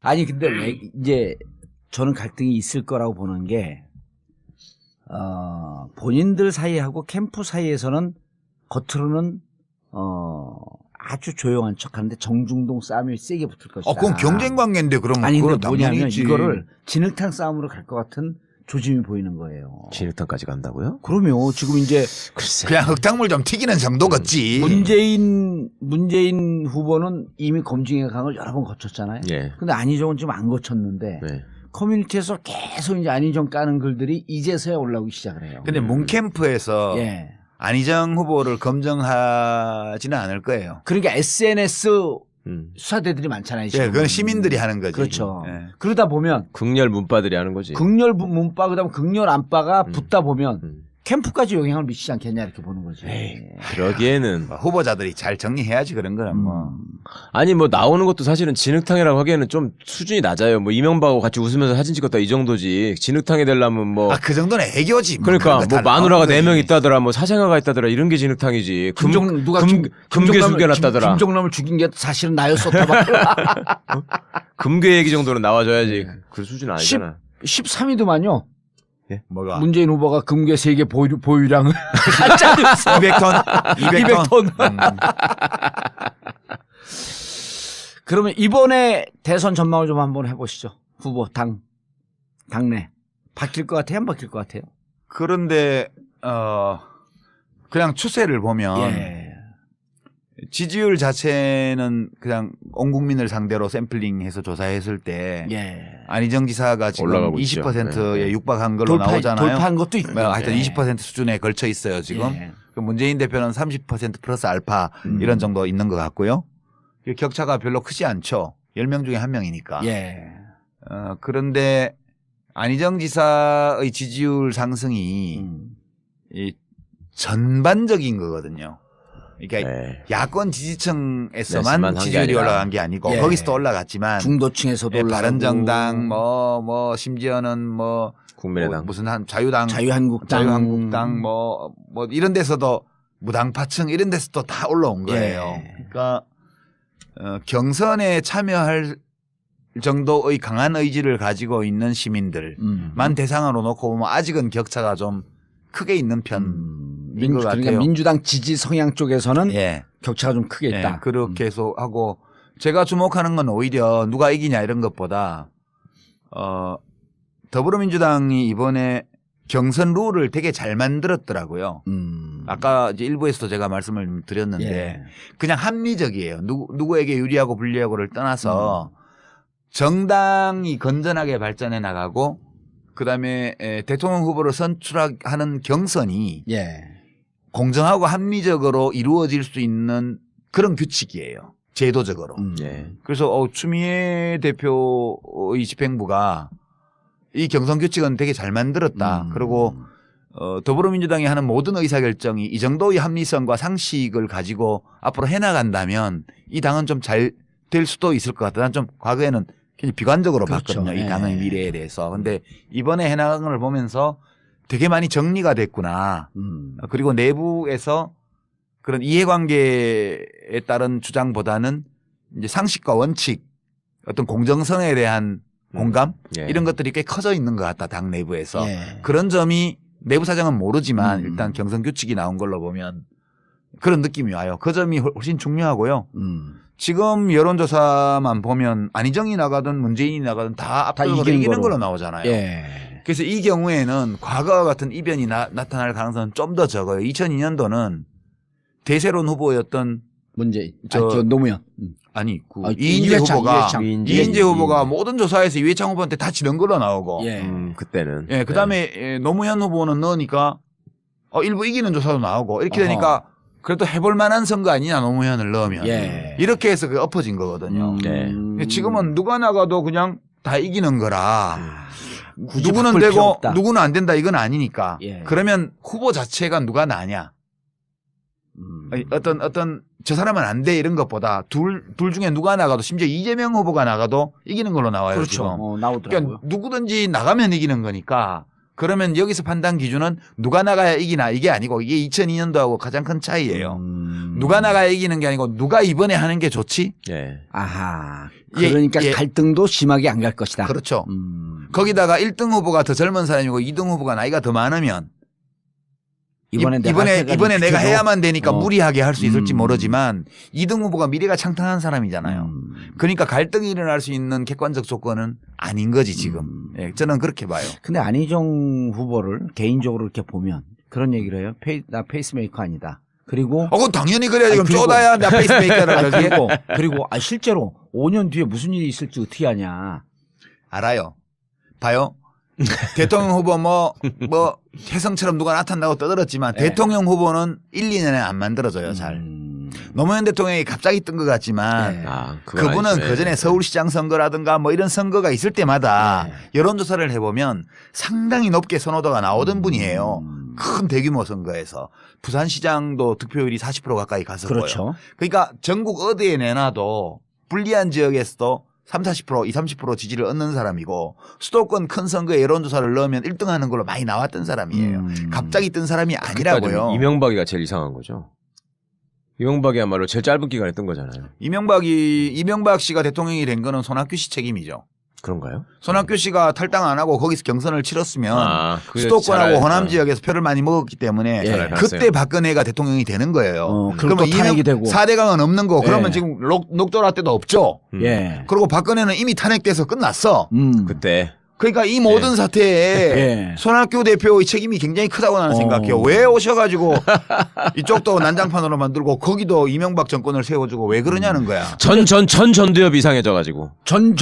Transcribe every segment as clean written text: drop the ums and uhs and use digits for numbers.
아니 근데 왜 이제 저는 갈등이 있을 거라고 보는 게 본인들 사이하고 캠프 사이에서는 겉으로는 아주 조용한 척하는데 정중동 싸움이 세게 붙을 것이다. 그건 경쟁 관계인데 그러면 아니 근데 그건 뭐냐면 당연히지. 이거를 진흙탕 싸움으로 갈 것 같은 조짐이 보이는 거예요. 진흙탕까지 간다고요? 그러면 지금 이제 글쎄. 그냥 흙탕물 좀 튀기는 정도겠지. 문재인 후보는 이미 검증의 강을 여러 번 거쳤잖아요. 예. 근데 안희정은 지금 안 거쳤는데 네. 커뮤니티에서 계속 이제 안희정 까는 글들이 이제서야 올라오기 시작을 해요. 근데 문캠프에서 예. 안희정 후보를 검증하지는 않을 거예요. 그러니까 SNS 수사대들이 많잖아요. 예, 지금. 그건 시민들이 하는 거지. 그렇죠. 예. 그러다 보면 극렬 문바들이 하는 거지. 극렬 문바 그다음 극렬 안바가 붙다 보면 음. 캠프까지 영향을 미치지 않겠냐 이렇게 보는 거지. 그러기에는 후보자들이 잘 정리해야지 그런 거는 뭐. 아니 뭐 나오는 것도 사실은 진흙탕이라고 하기에는 좀 수준이 낮아요. 뭐 이명박하고 같이 웃으면서 사진 찍었다 이 정도지. 진흙탕이 되려면 뭐 그 정도는 애교지. 그러니까 뭐 그런 거 다 마누라가 나오는 4명 거지. 있다더라, 뭐 사생아가 있다더라 이런 게 진흙탕이지. 금괴 숨겨놨다더라. 김정남을 죽인 게 사실은 나였었다 봐. 금괴 얘기 정도는 나와줘야지. 그 수준 아니잖아. 13위도만요. 뭐가? 문재인 후보가 금괴 3개 보유량을 가짜 뉴스 200톤? 200톤. 그러면 이번에 대선 전망을 좀 한번 해보시죠. 후보 당내 바뀔 것 같아요? 안 바뀔 것 같아요? 그런데 그냥 추세를 보면 예. 지지율 자체는 그냥 온 국민을 상대로 샘플링해서 조사했을 때 예. 안희정 지사가 지금 올라가고 있죠. 20%에 네. 육박한 걸로 나오잖아요. 돌파한 것도 있고. 하여튼 예. 20% 수준에 걸쳐 있어요 지금. 예. 그 문재인 대표는 30% 플러스 알파 이런 정도 있는 것 같고요. 격차가 별로 크지 않죠. 10명 중에 1명이니까. 예. 그런데 안희정 지사의 지지율 상승이 이 전반적인 거거든요. 그러니까 네. 야권 지지층에서만 네서만 한게 지지율이 아니라. 올라간 게 아니고 예. 거기서도 올라갔지만 중도층에서도 올라가고 바른정당 뭐 심지어는 뭐 국민의당. 무슨 한 자유당 자유한국당 뭐 이런 데서도 무당파층 이런 데서도 다 올라온 거예요. 예. 그러니까 경선에 참여할 정도의 강한 의지를 가지고 있는 시민들만 대상으로 놓고 보면 아직은 격차가 좀 크게 있는 편인 것 같아요. 그러니까 민주당 지지 성향 쪽에서는 예. 격차가 좀 크게 있다. 예, 그렇게 해서 하고 제가 주목하는 건 오히려 누가 이기냐 이런 것보다 더불어민주당이 이번에 경선 룰을 되게 잘 만들었더라고요. 아까 이제 일부에서도 제가 말씀을 드렸는데 예. 그냥 합리적이에요. 누구에게 유리하고 불리하고를 떠나서 정당이 건전하게 발전해 나가고 그다음에 대통령 후보를 선출하는 경선이 예. 공정하고 합리적으로 이루어질 수 있는 그런 규칙이에요. 제도적으로. 예. 그래서 추미애 대표의 집행부가 이 경선 규칙은 되게 잘 만들었다. 그리고 더불어민주당이 하는 모든 의사결정이 이 정도의 합리성과 상식을 가지고 앞으로 해나간다면 이 당은 좀 잘 될 수도 있을 것 같다. 난 좀 과거에는 굉장히 비관적으로 그렇죠. 봤거든요. 이 예. 당의 미래에 대해서. 근데 이번에 해나간 걸 보면서 되게 많이 정리가 됐구나. 그리고 내부에서 그런 이해관계에 따른 주장보다는 이제 상식과 원칙, 어떤 공정성에 대한 공감 예. 이런 것들이 꽤 커져 있는 것 같다. 당 내부에서. 예. 그런 점이 내부 사정은 모르지만 일단 경선 규칙이 나온 걸로 보면 그런 느낌이 와요. 그 점이 훨씬 중요하고요. 지금 여론조사만 보면 안희정이 나가든 문재인이 나가든 다 압도적으로 이기는 걸로 나오잖아요. 예. 그래서 이 경우에는 과거와 같은 이변이 나타날 가능성은 좀 더 적어요. 2002년도는 대세론 후보였던 문재인. 저 노무현. 이인재 후보가 이인재 후보가 예. 모든 조사에서 이회창 후보한테 다 지는 걸로 나오고 예. 그때는. 예, 그다음에 노무현 후보는 넣으니까 일부 이기는 조사도 나오고 이렇게 어허. 되니까 그래도 해볼 만한 선거 아니냐 노무현을 넣으면 예. 이렇게 해서 그 엎어진 거거든요. 네. 지금은 누가 나가도 그냥 다 이기는 거라 굳이 누구는 바꿀 필요 되고 없다. 누구는 안 된다 이건 아니니까 예. 그러면 후보 자체가 누가 나냐 어떤 저 사람은 안 돼 이런 것보다 둘 중에 누가 나가도 심지어 이재명 후보가 나가도 이기는 걸로 나와요. 그렇죠. 지금. 나오더라고요. 그러니까 누구든지 나가면 이기는 거니까 그러면 여기서 판단 기준은 누가 나가야 이기나 이게 아니고 이게 2002년도하고 가장 큰 차이예요. 누가 나가야 이기는 게 아니고 누가 이번에 하는 게 좋지? 예. 아하. 예, 그러니까 예. 갈등도 심하게 안 갈 것이다. 그렇죠. 거기다가 1등 후보가 더 젊은 사람이고 2등 후보가 나이가 더 많으면 이번에 이번에 내가 해야만 되니까 어. 무리하게 할 수 있을지 모르지만 2등 후보가 미래가 창탄한 사람이잖아요. 그러니까 갈등이 일어날 수 있는 객관적 조건은 아닌 거지 지금. 예, 저는 그렇게 봐요. 근데 안희정 후보를 개인적으로 이렇게 보면 그런 얘기를 해요. 나 페이스메이커 아니다. 그리고 그건 당연히 그래야지. 그럼 그리고- 쪼다야 나 페이스메이커를 하지. 그리고 실제로 5년 뒤에 무슨 일이 있을지 어떻게 아냐. 알아요. 봐요. 대통령 후보 뭐 혜성처럼 누가 나타난다고 떠들었지만 네. 대통령 후보는 1, 2년에 안 만들어져요. 잘. 노무현 대통령이 갑자기 뜬 것 같지만 네. 아, 그건 그분은 아니죠. 그전에 서울시장 선거라든가 뭐 이런 선거가 있을 때마다 네. 여론조사를 해보면 상당히 높게 선호도가 나오던 분이에요. 큰 대규모 선거에서. 부산시장도 득표율이 40% 가까이 갔었고요. 그렇죠. 그러니까 전국 어디에 내놔도 불리한 지역에서도 30, 40%, 30% 지지를 얻는 사람이고 수도권 큰 선거에 여론조사를 넣으면 1등 하는 걸로 많이 나왔던 사람이에요. 갑자기 뜬 사람이 아니라고요. 이명박이가 제일 이상한 거죠. 이명박이야말로 제일 짧은 기간에 뜬 거잖아요. 이명박 씨가 대통령이 된 거는 손학규 씨 책임이죠. 그런가요? 손학규 씨가 탈당 안 하고 거기서 경선을 치렀으면 그게 수도권하고 잘 호남 알- 지역에서 표를 많이 먹었기 때문에 예. 그때 박근혜가 대통령이 되는 거예요. 그리고 또 탄핵이 되고. 4대강은 없는 거. 그러면 예. 지금 녹조라 때도 없죠. 예. 그리고 박근혜는 이미 탄핵돼서 끝났어. 그때 그러니까 이 모든 사태에 예. 손학규 대표의 책임이 굉장히 크다고 나는 생각해요. 왜 오셔가지고 이쪽도 난장판으로 만들고 거기도 이명박 정권을 세워주고 왜 그러냐는 거야. 전두엽이 이상해져가지고. 전.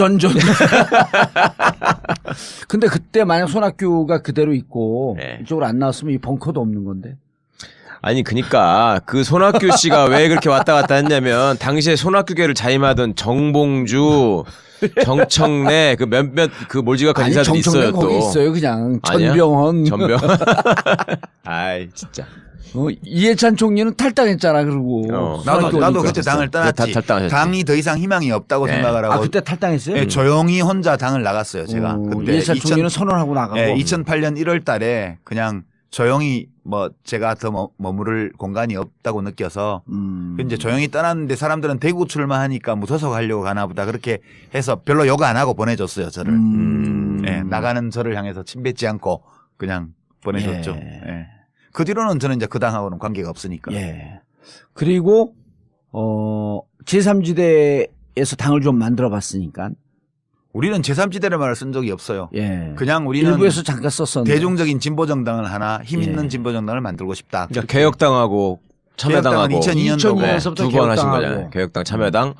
근데 그때 만약 손학규가 그대로 있고 네. 이쪽으로 안 나왔으면 이 벙커도 없는 건데. 아니 그니까 그 손학규 씨가 왜 그렇게 왔다 갔다 했냐면 당시에 손학규계를 자임하던 정봉주, 정청래 그 몇몇 그 몰지각한 인사들이 있어요 또. 거기 있어요 그냥. 아니야? 전병헌. 전병. 아이 진짜. 이해찬 총리는 탈당했잖아 그러고. 나도 오니까. 그때 당을 떠났지. 탈당하셨지. 당이 더 이상 희망이 없다고 네. 생각을 하고 아 그때 탈당했어요? 예, 조용히 혼자 당을 나갔어요. 제가 그때 이해찬 총리는 선언하고 나가고. 2008년 1월 달에 그냥 조용히 뭐 제가 더 머무를 공간이 없다고 느껴서 이제 조용히 떠났는데 사람들은 대구 출마하니까 무소속 하려고 가나 보다 그렇게 해서 별로 욕 안 하고 보내줬어요. 저를. 예, 나가는 저를 향해서 침뱉지 않고 그냥 보내줬죠. 예. 예. 그 뒤로는 저는 이제 그 당하고는 관계가 없으니까. 예. 그리고 제3지대에서 당을 좀 만들어 봤으니까. 우리는 제3지대를 말을 쓴 적이 없어요. 예. 그냥 우리는 일부에서 잠깐 썼었는데. 대중적인 진보 정당을 하나 힘 있는 예. 진보 정당을 만들고 싶다. 그러니까 개혁당하고 참여당하고 개혁당은 2002년도고 2002년서부터 두 번 하신 개혁당하고. 거잖아요. 개혁당, 참여당.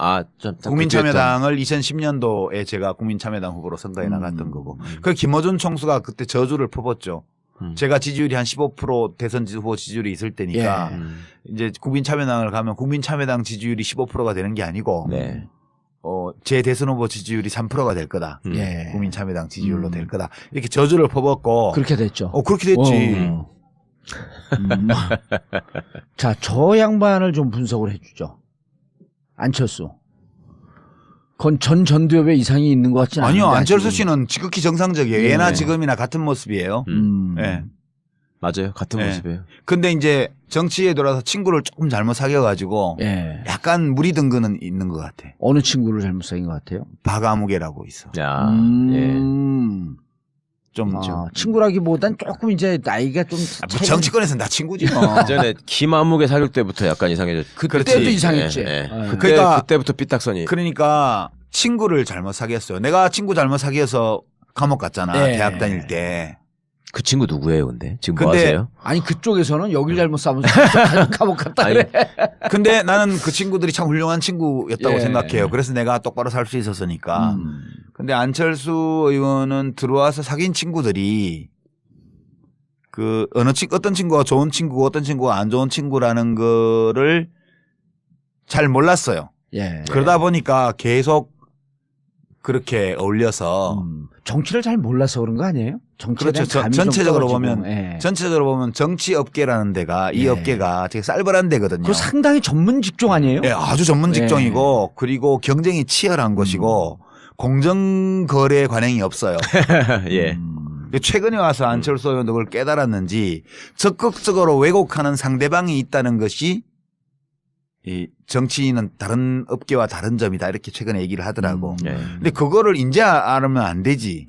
국민참여당을 2010년도에 제가 국민참여당 후보로 선거에 나갔던 거고. 그 김어준 총수가 그때 저주를 퍼붓죠. 제가 지지율이 한 15% 대선 후보 지지율이 있을 때니까 예. 이제 국민참여당을 가면 국민참여당 지지율이 15%가 되는 게 아니고 네. 제 대선 후보 지지율이 3%가 될 거다. 예. 국민참여당 지지율로 될 거다. 이렇게 저주를 퍼붓고 그렇게 됐죠. 그렇게 됐지. 자, 저 양반을 좀 분석을 해주죠. 안철수. 그건 전두엽에 이상이 있는 것 같지 않아요. 아니요. 안철수 씨는 지극히 정상적이에요. 예. 예나 지금이나 같은 모습이에요. 예. 맞아요. 같은 예. 모습이에요. 근데 이제 정치에 들어와서 친구를 조금 잘못 사귀어가지고 예. 약간 무리 든 거는 있는 것 같아. 어느 친구를 잘못 사귄 것 같아요? 박아무개라고 있어. 야, 예. 좀 친구라기보단 조금 이제 나이가 좀 뭐 정치권에서는 다 친구지 뭐. 예전에 김아무개 사귈 때부터 약간 이상해졌죠. 그때도 이상했지. 예, 예. 예. 그러니까 그때부터 삐딱선이. 그러니까 친구를 잘못 사귀었어요. 내가 친구 잘못 사귀어서 감옥 갔잖아. 예. 대학 다닐 때. 그 친구 누구예요, 근데? 지금 뭐 근데 하세요? 아니 그쪽에서는 여길 잘못 싸면서 감옥 갔다 아니, 그래. 근데 나는 그 친구들이 참 훌륭한 친구였다고 예. 생각해요. 그래서 내가 똑바로 살 수 있었으니까. 근데 안철수 의원은 들어와서 사귄 친구들이 그 어떤 친구가 좋은 친구고 어떤 친구가 안 좋은 친구라는 거를 잘 몰랐어요. 예. 그러다 보니까 계속 그렇게 어울려서 정치를 잘 몰라서 그런 거 아니에요? 정치에 그렇죠. 대한 감이 좀 전체적으로 떨어지고. 보면 예. 전체적으로 보면 정치 업계라는 데가 이 예. 업계가 되게 쌀벌한 데거든요. 그거 상당히 전문 직종 아니에요? 예, 아주 전문 직종이고 그리고 경쟁이 치열한 것이고 공정거래 관행이 없어요. 예. 최근에 와서 안철수 의원도 그걸 깨달았는지 적극적으로 왜곡하는 상대방이 있다는 것이 이 정치인은 다른 업계와 다른 점이다 이렇게 최근에 얘기를 하더라고. 네. 근데 그거를 이제 알면 안 되지.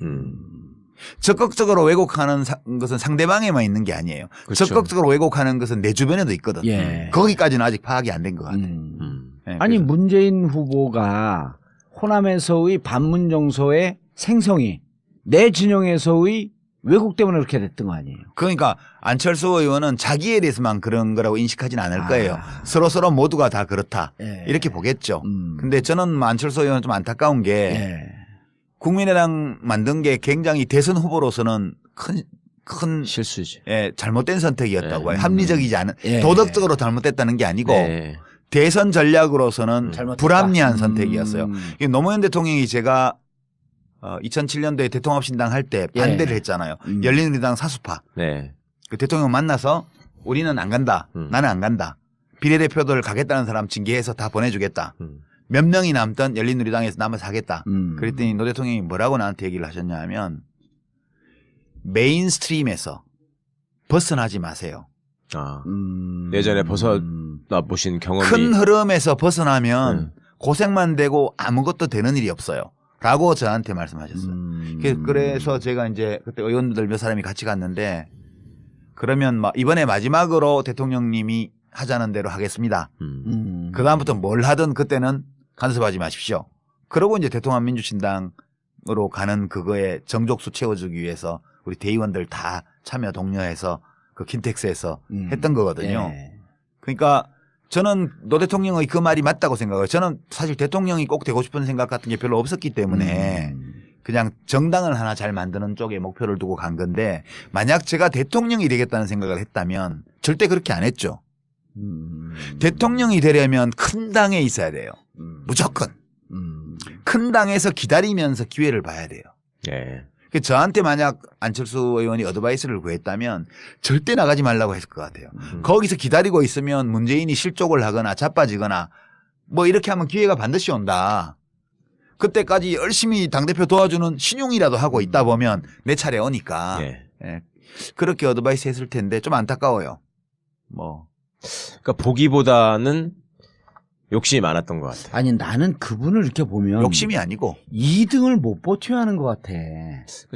적극적으로 왜곡하는 것은 상대방에만 있는 게 아니에요. 그렇죠. 적극적으로 왜곡하는 것은 내 주변에도 있거든. 예. 거기까지는 아직 파악이 안 된 것 같아. 네, 아니 그래서. 문재인 후보가 호남에서의 반문 정서의 생성이 내 진영에서의 왜곡 때문에 그렇게 됐던 거 아니에요? 그러니까 안철수 의원은 자기에 대해서만 그런 거라고 인식하진 않을 거예요. 서로 모두가 다 그렇다. 예. 이렇게 보겠죠. 근데 저는 안철수 의원은 좀 안타까운 게 예. 국민의당 만든 게 굉장히 대선 후보로서는 큰 실수지. 예, 잘못된 선택이었다고 네. 봐요. 합리적이지 않은 예. 도덕적으로 잘못됐다는 게 아니고 네. 대선 전략으로서는 잘못됐다. 불합리한 선택이었어요. 이게 노무현 대통령이 제가 2007년도에 대통합신당 할 때 예. 반대를 했잖아요. 열린우리당 사수파. 네. 그 대통령 만나서 우리는 안 간다. 나는 안 간다. 비례대표들 가겠다는 사람 징계해서 다 보내주겠다. 몇 명이 남던 열린우리당에서 남아서 하겠다. 그랬더니 노 대통령이 뭐라고 나한테 얘기를 하셨냐 하면 메인스트림에서 벗어나지 마세요. 아. 예전에 벗어나 보신 경험이 큰 흐름에서 벗어나면 고생만 되고 아무것도 되는 일이 없어요. 라고 저한테 말씀하셨어요. 그래서 제가 이제 그때 의원들 몇 사람이 같이 갔는데 그러면 이번에 마지막으로 대통령님이 하자는 대로 하겠습니다. 그다음부터 뭘 하든 그때는 간섭하지 마십시오. 그러고 이제 대통합민주신당으로 가는 그거에 정족수 채워주기 위해서 우리 대의원들 다 참여 독려해서 그 킨텍스에서 했던 거거든요. 예. 그러니까 저는 노 대통령의 그 말이 맞다고 생각해요. 저는 사실 대통령이 꼭 되고 싶은 생각 같은 게 별로 없었기 때문에 그냥 정당을 하나 잘 만드는 쪽에 목표를 두고 간 건데 만약 제가 대통령이 되겠다는 생각을 했다면 절대 그렇게 안 했죠. 대통령이 되려면 큰 당에 있어야 돼요. 무조건. 큰 당에서 기다리면서 기회를 봐야 돼요. 네. 저한테 만약 안철수 의원이 어드바이스를 구했다면 절대 나가지 말라고 했을 것 같아요. 거기서 기다리고 있으면 문재인이 실족을 하거나 자빠지거나 뭐 이렇게 하면 기회가 반드시 온다. 그때까지 열심히 당대표 도와주는 신용이라도 하고 있다 보면 내 차례 오니까. 네. 예. 그렇게 어드바이스 했을 텐데 좀 안타까워요. 뭐. 그러니까 보기보다는 욕심이 많았던 것 같아요. 아니 나는 그분을 이렇게 보면 욕심이 아니고 2등을 못 버텨야 하는 것 같아.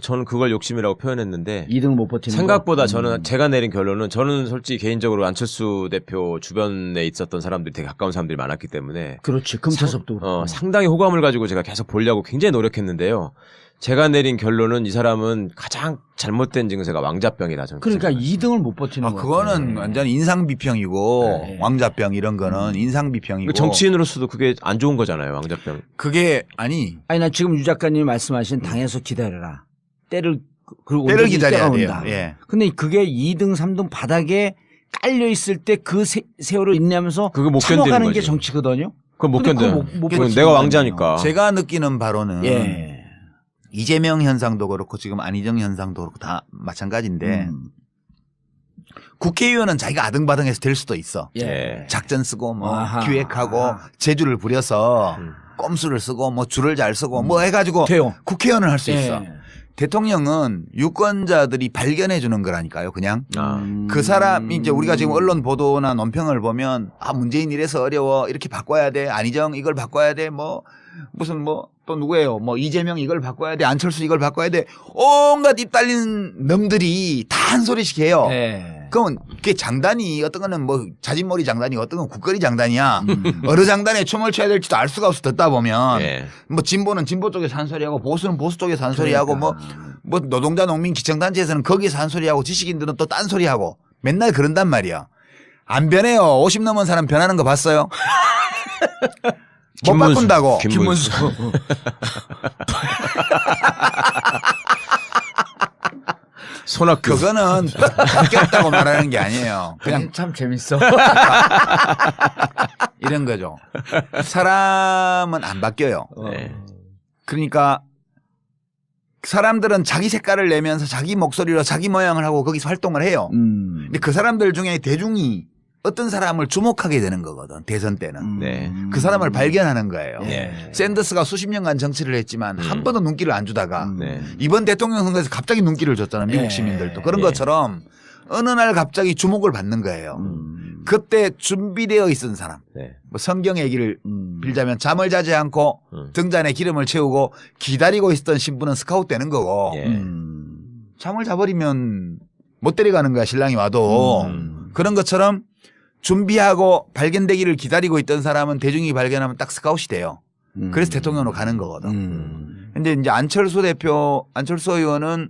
저는 그걸 욕심이라고 표현했는데 2등을 못 버티는 생각보다 거? 저는 제가 내린 결론은 저는 솔직히 개인적으로 안철수 대표 주변에 있었던 사람들이 되게 가까운 사람들이 많았기 때문에 그렇지. 금태섭도 그렇고. 상당히 호감을 가지고 제가 계속 보려고 굉장히 노력했는데요. 제가 내린 결론은 이 사람은 가장 잘못된 증세가 왕자병이다. 저는 그러니까 생각해요. 2등을 못 버티는 거 그거는 완전 인상비평이고 네. 왕자병 이런 거는 인상비평이고 정치인으로서도 그게 안 좋은 거잖아요. 왕자병. 그게 아니 아니 나 지금 유 작가님이 말씀하신 당에서 기다려라. 때를 때를 기다려야 때가 돼요. 온다. 예. 근데 그게 2등 3등 바닥에 깔려 있을 때 그 세월을 인내하면서 그거 못 참아가는 견디는 게 거지. 정치거든요. 그건 못 근데 견뎌요. 그거 못 그건 버티는 내가 거잖아요. 왕자니까. 제가 느끼는 바로는 예. 이재명 현상도 그렇고 지금 안희정 현상도 그렇고 다 마찬가지인데 국회의원은 자기가 아등바등해서 될 수도 있어. 예. 작전 쓰고 뭐 아하. 기획하고 재주를 부려서 꼼수를 쓰고 뭐 줄을 잘 쓰고 뭐 해가지고 돼요. 국회의원을 할 수 있어. 예. 대통령은 유권자들이 발견해 주는 거라니까요. 그냥 그 사람 이제 우리가 지금 언론 보도나 논평을 보면 문재인 이래서 어려워 이렇게 바꿔야 돼. 안희정 이걸 바꿔야 돼. 뭐 무슨 뭐 또 누구예요? 뭐 이재명 이걸 바꿔야 돼. 안철수 이걸 바꿔야 돼. 온갖 입 달린 놈들이 다 한 소리씩 해요. 예. 그러면 그게 장단이 어떤 거는 뭐 자진몰이 장단이 어떤 건 국거리 장단이야. 어느 장단에 춤을 춰야 될지도 알 수가 없어 듣다 보면 예. 뭐 진보는 진보 쪽에서 한 소리하고 보수는 보수 쪽에서 한 소리하고 뭐 노동자 농민 기청단체에서는 거기에서 한 소리하고 지식인들은 또 딴 소리하고 맨날 그런단 말이야. 안 변해요. 50 넘은 사람 변하는 거 봤어요? 못 김문수. 바꾼다고. 김문수. 손학규. 그거는 바뀌었다고 말하는 게 아니에요. 그냥 참 재밌어. 이런 거죠. 사람은 안 바뀌어요. 네. 그러니까 사람들은 자기 색깔을 내면서 자기 목소리로 자기 모양을 하고 거기서 활동을 해요. 근데 그 사람들 중에 대중이 어떤 사람을 주목하게 되는 거거든. 대선 때는. 네. 그 사람을 발견하는 거예요. 예. 샌더스가 수십 년간 정치를 했지만 한 번도 눈길을 안 주다가 네. 이번 대통령 선거에서 갑자기 눈길을 줬잖아. 미국 예. 시민들도. 그런 예. 것처럼 어느 날 갑자기 주목을 받는 거예요. 그때 준비되어 있던 사람. 네. 뭐 성경 얘기를 빌자면 잠을 자지 않고 등잔에 기름을 채우고 기다리고 있었던 신부는 스카웃 되는 거고 예. 잠을 자버리면 못 데려가는 거야 신랑이 와도. 그런 것처럼 준비하고 발견되기를 기다리고 있던 사람은 대중이 발견하면 딱 스카웃이 돼요. 그래서 대통령으로 가는 거거든. 근데 이제 안철수 의원은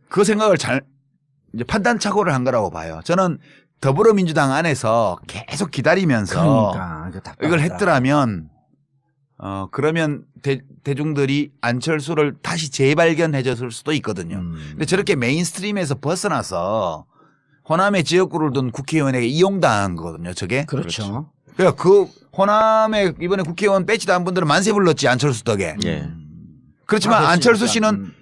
그 생각을 잘 이제 판단착오를 한 거라고 봐요. 저는 더불어민주당 안에서 계속 기다리면서 그러니까 이걸 했더라면 그러면 대중들이 안철수를 다시 재발견해 줬을 수도 있거든요. 근데 저렇게 메인스트림에서 벗어나서 호남의 지역구를 둔 국회의원에게 이용당한 거거든요. 저게. 그렇죠. 그러니까 그 호남에 이번에 국회의원 배치도 한 분들은 만세 불렀지 안철수 덕에. 예. 그렇지만 아, 안철수 됐으니까. 씨는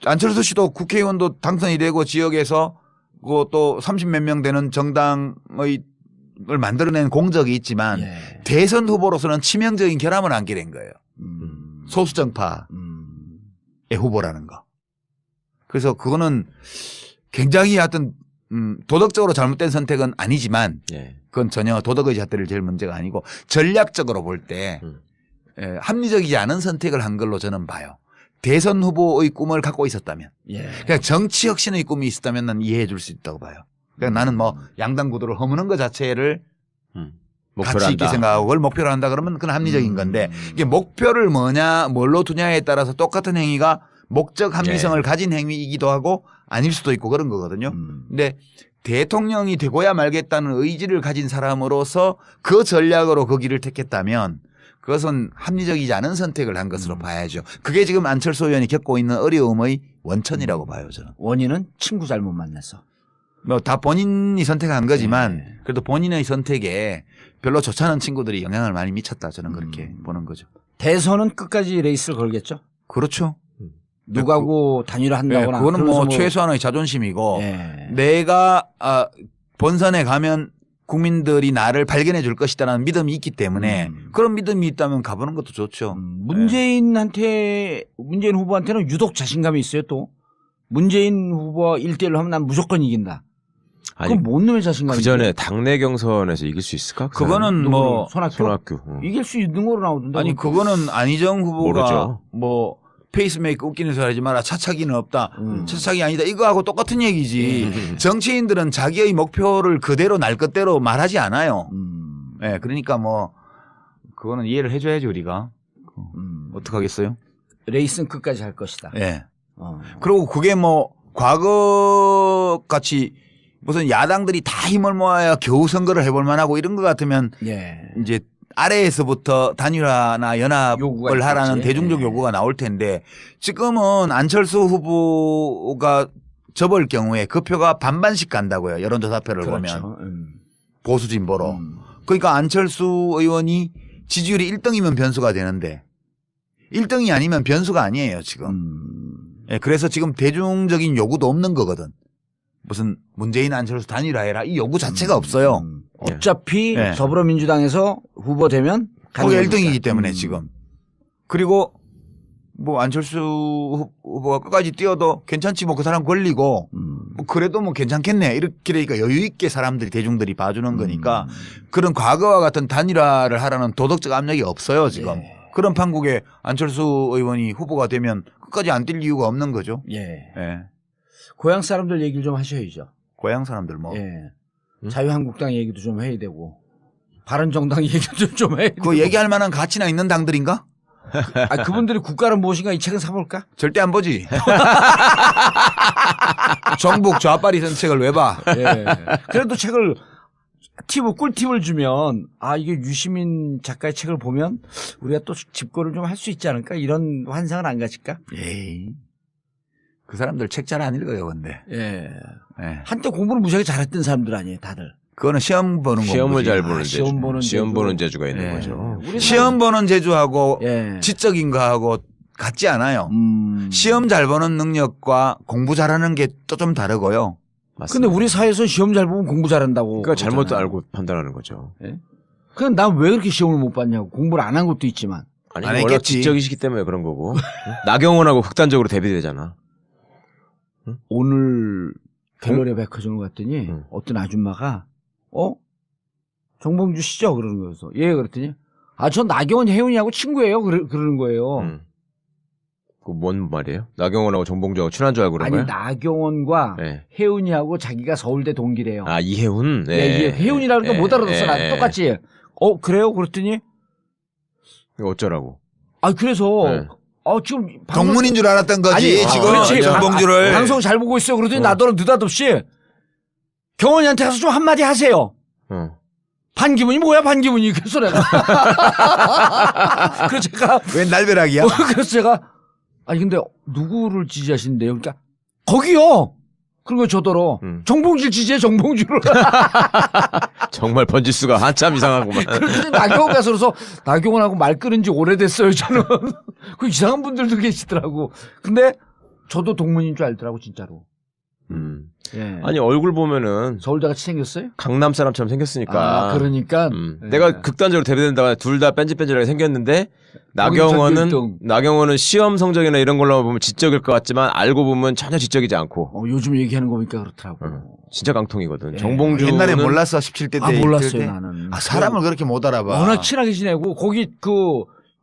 안철수 씨도 국회의원도 당선이 되고 지역에서 그또 30몇 명 되는 정당을 만들어낸 공적이 있지만 예. 대선 후보로서는 치명적인 결함을 안게 된 거예요. 소수정파의 후보라는 거. 그래서 그거는 굉장히 하여튼 도덕적으로 잘못된 선택은 아니지만 예. 그건 전혀 도덕의 잣대를 제일 문제가 아니고 전략적으로 볼 때 합리적이지 않은 선택을 한 걸로 저는 봐요. 대선 후보의 꿈을 갖고 있었다면. 예. 그냥 정치 혁신의 꿈이 있었다면 난 이해해 줄 수 있다고 봐요. 그러니까 나는 뭐 양당 구도를 허무는 것 자체를 목표로 가치 있게 한다. 생각하고 그걸 목표로 한다 그러면 그건 합리적인 건데 이게 목표를 뭘로 두냐에 따라서 똑같은 행위가 목적 합리성을 가진 행위이기도 하고 아닐 수도 있고 그런 거거든요. 근데 대통령이 되고야 말겠다는 의지를 가진 사람으로서 그 전략으로 그 길을 택했다면 그것은 합리적이지 않은 선택을 한 것으로 봐야죠. 그게 지금 안철수 의원이 겪고 있는 어려움의 원천이라고 봐요, 저는. 원인은 친구 잘못 만나서. 뭐 다 본인이 선택한 거지만 네. 그래도 본인의 선택에 별로 좋지 않은 친구들이 영향을 많이 미쳤다. 저는 그렇게 보는 거죠. 대선은 끝까지 레이스를 걸겠죠. 그렇죠. 누구하고 단일화한다거나. 그거는 그러면서 뭐 최소한의 자존심이고 예. 내가 본선에 가면 국민들이 나를 발견해 줄 것이다라는 믿음이 있기 때문에 그런 믿음이 있다면 가보는 것도 좋죠. 문재인 후보한테는 유독 자신감이 있어요 또. 문재인 후보와 1대1로 하면 난 무조건 이긴다. 아니, 그건 뭔 놈의 자신감이야. 그 전에 당내 경선에서 이길 수 있을까? 그 그거는 뭐 손학규. 손학규. 이길 수 있는 거로 나오던데. 아니 그거는 안희정 후보가 모르죠. 뭐 페이스메이커 웃기는 소리 하지 마라. 차차기는 없다. 차차기 아니다. 이거하고 똑같은 얘기지. 정치인들은 자기의 목표를 그대로 날 것대로 말하지 않아요. 네, 그러니까 뭐 그거는 이해를 해줘야지 우리가. 어떡하겠어요? 레이스는 끝까지 할 것이다. 네. 그리고 그게 뭐 과거 같이 무슨 야당들이 다 힘을 모아야 겨우 선거를 해볼 만하고 이런 것 같으면 예. 이제 아래에서부터 단일화나 요구가 연합을 하라는 있겠지. 대중적 예. 요구가 나올 텐데 지금은 안철수 후보가 접을 경우에 그 표가 반반씩 간다고요. 여론조사표를 그렇죠. 보면 보수 진보로. 그러니까 안철수 의원이 지지율이 1등이면 변수가 되는데 1등이 아니면 변수가 아니에요 지금. 예, 그래서 지금 대중적인 요구도 없는 거거든. 무슨 문재인 안철수 단일화해라 이 요구 자체가 없어요. 어차피 예. 더불어민주당에서 후보 되면 거기 가는 1등이기 거니까. 때문에 지금. 그리고 뭐 안철수 후보가 끝까지 뛰어도 괜찮지 뭐 그 사람 걸리고 뭐 그래도 뭐 괜찮겠네 이렇게 되니까 여유 있게 사람들이 대중들이 봐주는 거니까 그런 과거와 같은 단일화를 하라는 도덕적 압력이 없어요 지금. 예. 그런 판국에 안철수 의원이 후보가 되면 끝까지 안 뛸 이유가 없는 거죠. 예. 예. 고향 사람들 얘기를 좀 하셔야죠. 고향 사람들 뭐. 예. 자유한국당 얘기도 좀 해야 되고 바른정당 얘기도 좀 해야 되고. 그 얘기할 만한 가치나 있는 당들인가? 아, 그분들이 국가는 무엇인가 이 책은 사볼까? 절대 안 보지. 정북 좌빨이 쓴 책을 왜 봐? 예. 그래도 책을 꿀팁을 주면 아 이게 유시민 작가의 책을 보면 우리가 또 집고를 좀 할 수 있지 않을까 이런 환상은 안 가질까? 에이. 그 사람들 책 잘 안 읽어요, 근데. 예. 예. 한때 공부를 무지하게 잘했던 사람들 아니에요, 다들. 그거는 시험 보는 거. 시험을 잘 보는 재주. 시험 보는 시험 재주. 보는 재주가 있는 예. 거죠. 우리 시험 보는 재주하고 예. 지적인 거하고 같지 않아요. 시험 잘 보는 능력과 공부 잘하는 게 또 좀 다르고요. 맞습니다. 근데 우리 사회에서 시험 잘 보면 공부 잘한다고. 그러니까 잘못 그러잖아요. 알고 판단하는 거죠. 예? 그럼 난 왜 그렇게 시험을 못 봤냐고. 공부를 안 한 것도 있지만. 아니 안 원래 했겠지. 지적이시기 때문에 그런 거고. 응? 나경원하고 극단적으로 대비되잖아. 오늘 갤러리 백화점을 갔더니 응. 어떤 아줌마가 정봉주 씨죠? 그러는 거여서 예 그랬더니 전 나경원 혜윤이하고 친구예요. 그러는 거예요. 그 뭔 말이에요? 나경원하고 정봉주하고 친한 줄 알고 그런 아니 거야? 나경원과 네. 혜윤이하고 자기가 서울대 동기래요. 아 이혜훈. 예, 예, 혜윤이라는 거 못 알아들었어. 나 똑같이. 그래요? 그랬더니 이거 어쩌라고? 그래서 네. 지금 방송- 동문인 줄 알았던 거지. 아니, 지금 그렇지. 정봉주를. 방송 잘 보고 있어요. 그러더니 나더러 느닷없이 경원이한테 가서 좀 한마디 하세요. 반기문이 뭐야 반기문이 그래서 내가 그래서 제가 웬 날벼락이야? 그래서 제가 근데 누구를 지지하시는데요? 그러니까 거기요. 그리고 저더러 정봉주를 지지해 정봉주를. 정말 번지수가 한참 이상하구만. 그래서 나경원 가서 그래서 나경원하고 말 끊은 지 오래됐어요 저는. 그 이상한 분들도 계시더라고. 근데 저도 동문인 줄 알더라고 진짜로. 예. 아니 얼굴 보면은 서울대 같이 생겼어요? 강남 사람처럼 생겼으니까. 그러니까 예. 내가 극단적으로 대비된다고 둘 다 뺀질뺀질하게 생겼는데 일등. 나경원은 시험 성적이나 이런 걸로 보면 지적일 것 같지만 알고 보면 전혀 지적이지 않고. 요즘 얘기하는 거 보니까 그렇더라고. 진짜 강통이거든. 예. 정봉주는 옛날에 몰랐어 17대 때. 몰랐어요 때. 나는. 사람을 그렇게 못 알아봐. 워낙 친하게 지내고 거기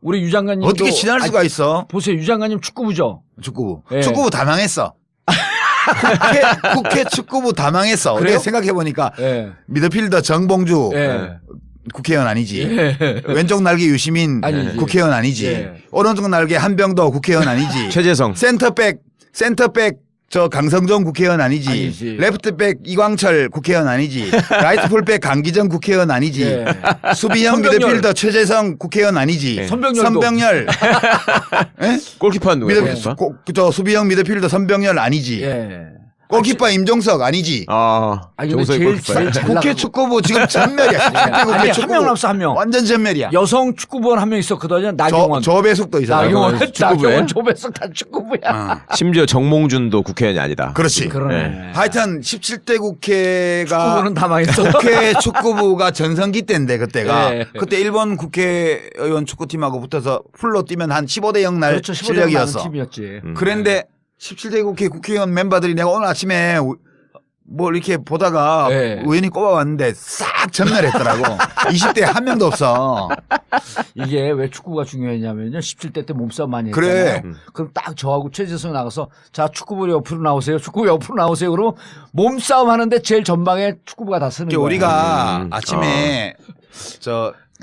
우리 유 장관님도 어떻게 친할 수가 있어? 보세요 유 장관님 축구부죠. 축구부. 예. 축구부 다 망했어. 국회 축구부 다 망했어. 그래요? 어떻게 생각해보니까 예. 미드필더 정봉주 예. 국회의원 아니지. 예. 왼쪽 날개 유시민 아니지. 국회의원 아니지. 예. 오른쪽 날개 한병도 국회의원 아니지. 최재성. 센터백 저 강성종 국회의원 아니지. 레프트백 이광철 국회의원 아니지. 라이트 풀백 강기정 국회의원 아니지. 예. 수비형 선병열. 미드필더 최재성 국회의원 아니지. 예. 선병열. 예? 골키퍼는 누구야? 골키퍼? 저 수비형 미드필더 선병열 아니지. 예. 골키퍼 임종석 아니지. 근데 정석이 제일 골키퍼야. 잘 국회 나가고. 축구부 지금 전멸이야. 아니 한 명 남았어 한 명. 완전 전멸이야. 여성 축구부원 한 명 있었거든요. 나경원. 조배숙도 있어. 나경원 축구부에? 나경원 조배석 다 축구부야. 심지어 정몽준도 국회의원이 아니다. 그렇지. 그러네. 하여튼 17대 국회가 축구부는 다 망했어. 국회 축구부가 전성기 때인데 그때가 예. 그때 일본 국회의원 축구팀하고 붙어서 풀로 뛰면 한 15대 0 날 그렇죠. 15대 실력이었어. 팀이었지. 그런데 17대 국회 국회의원 멤버들이 내가 오늘 아침에 뭘 이렇게 보다가 예. 우연히 꼽아왔는데 싹 전멸했더라고. 20대 한 명도 없어. 이게 왜 축구가 중요했냐면요. 17대 때 몸싸움 많이 그래. 했잖아요. 그럼 딱 저하고 최재성 나가서 자 축구부 옆으로 나오세요. 축구부 옆으로 나오세요. 그러면 몸싸움 하는데 제일 전방에 축구부가 다 쓰는 거예요. 우리가 아침에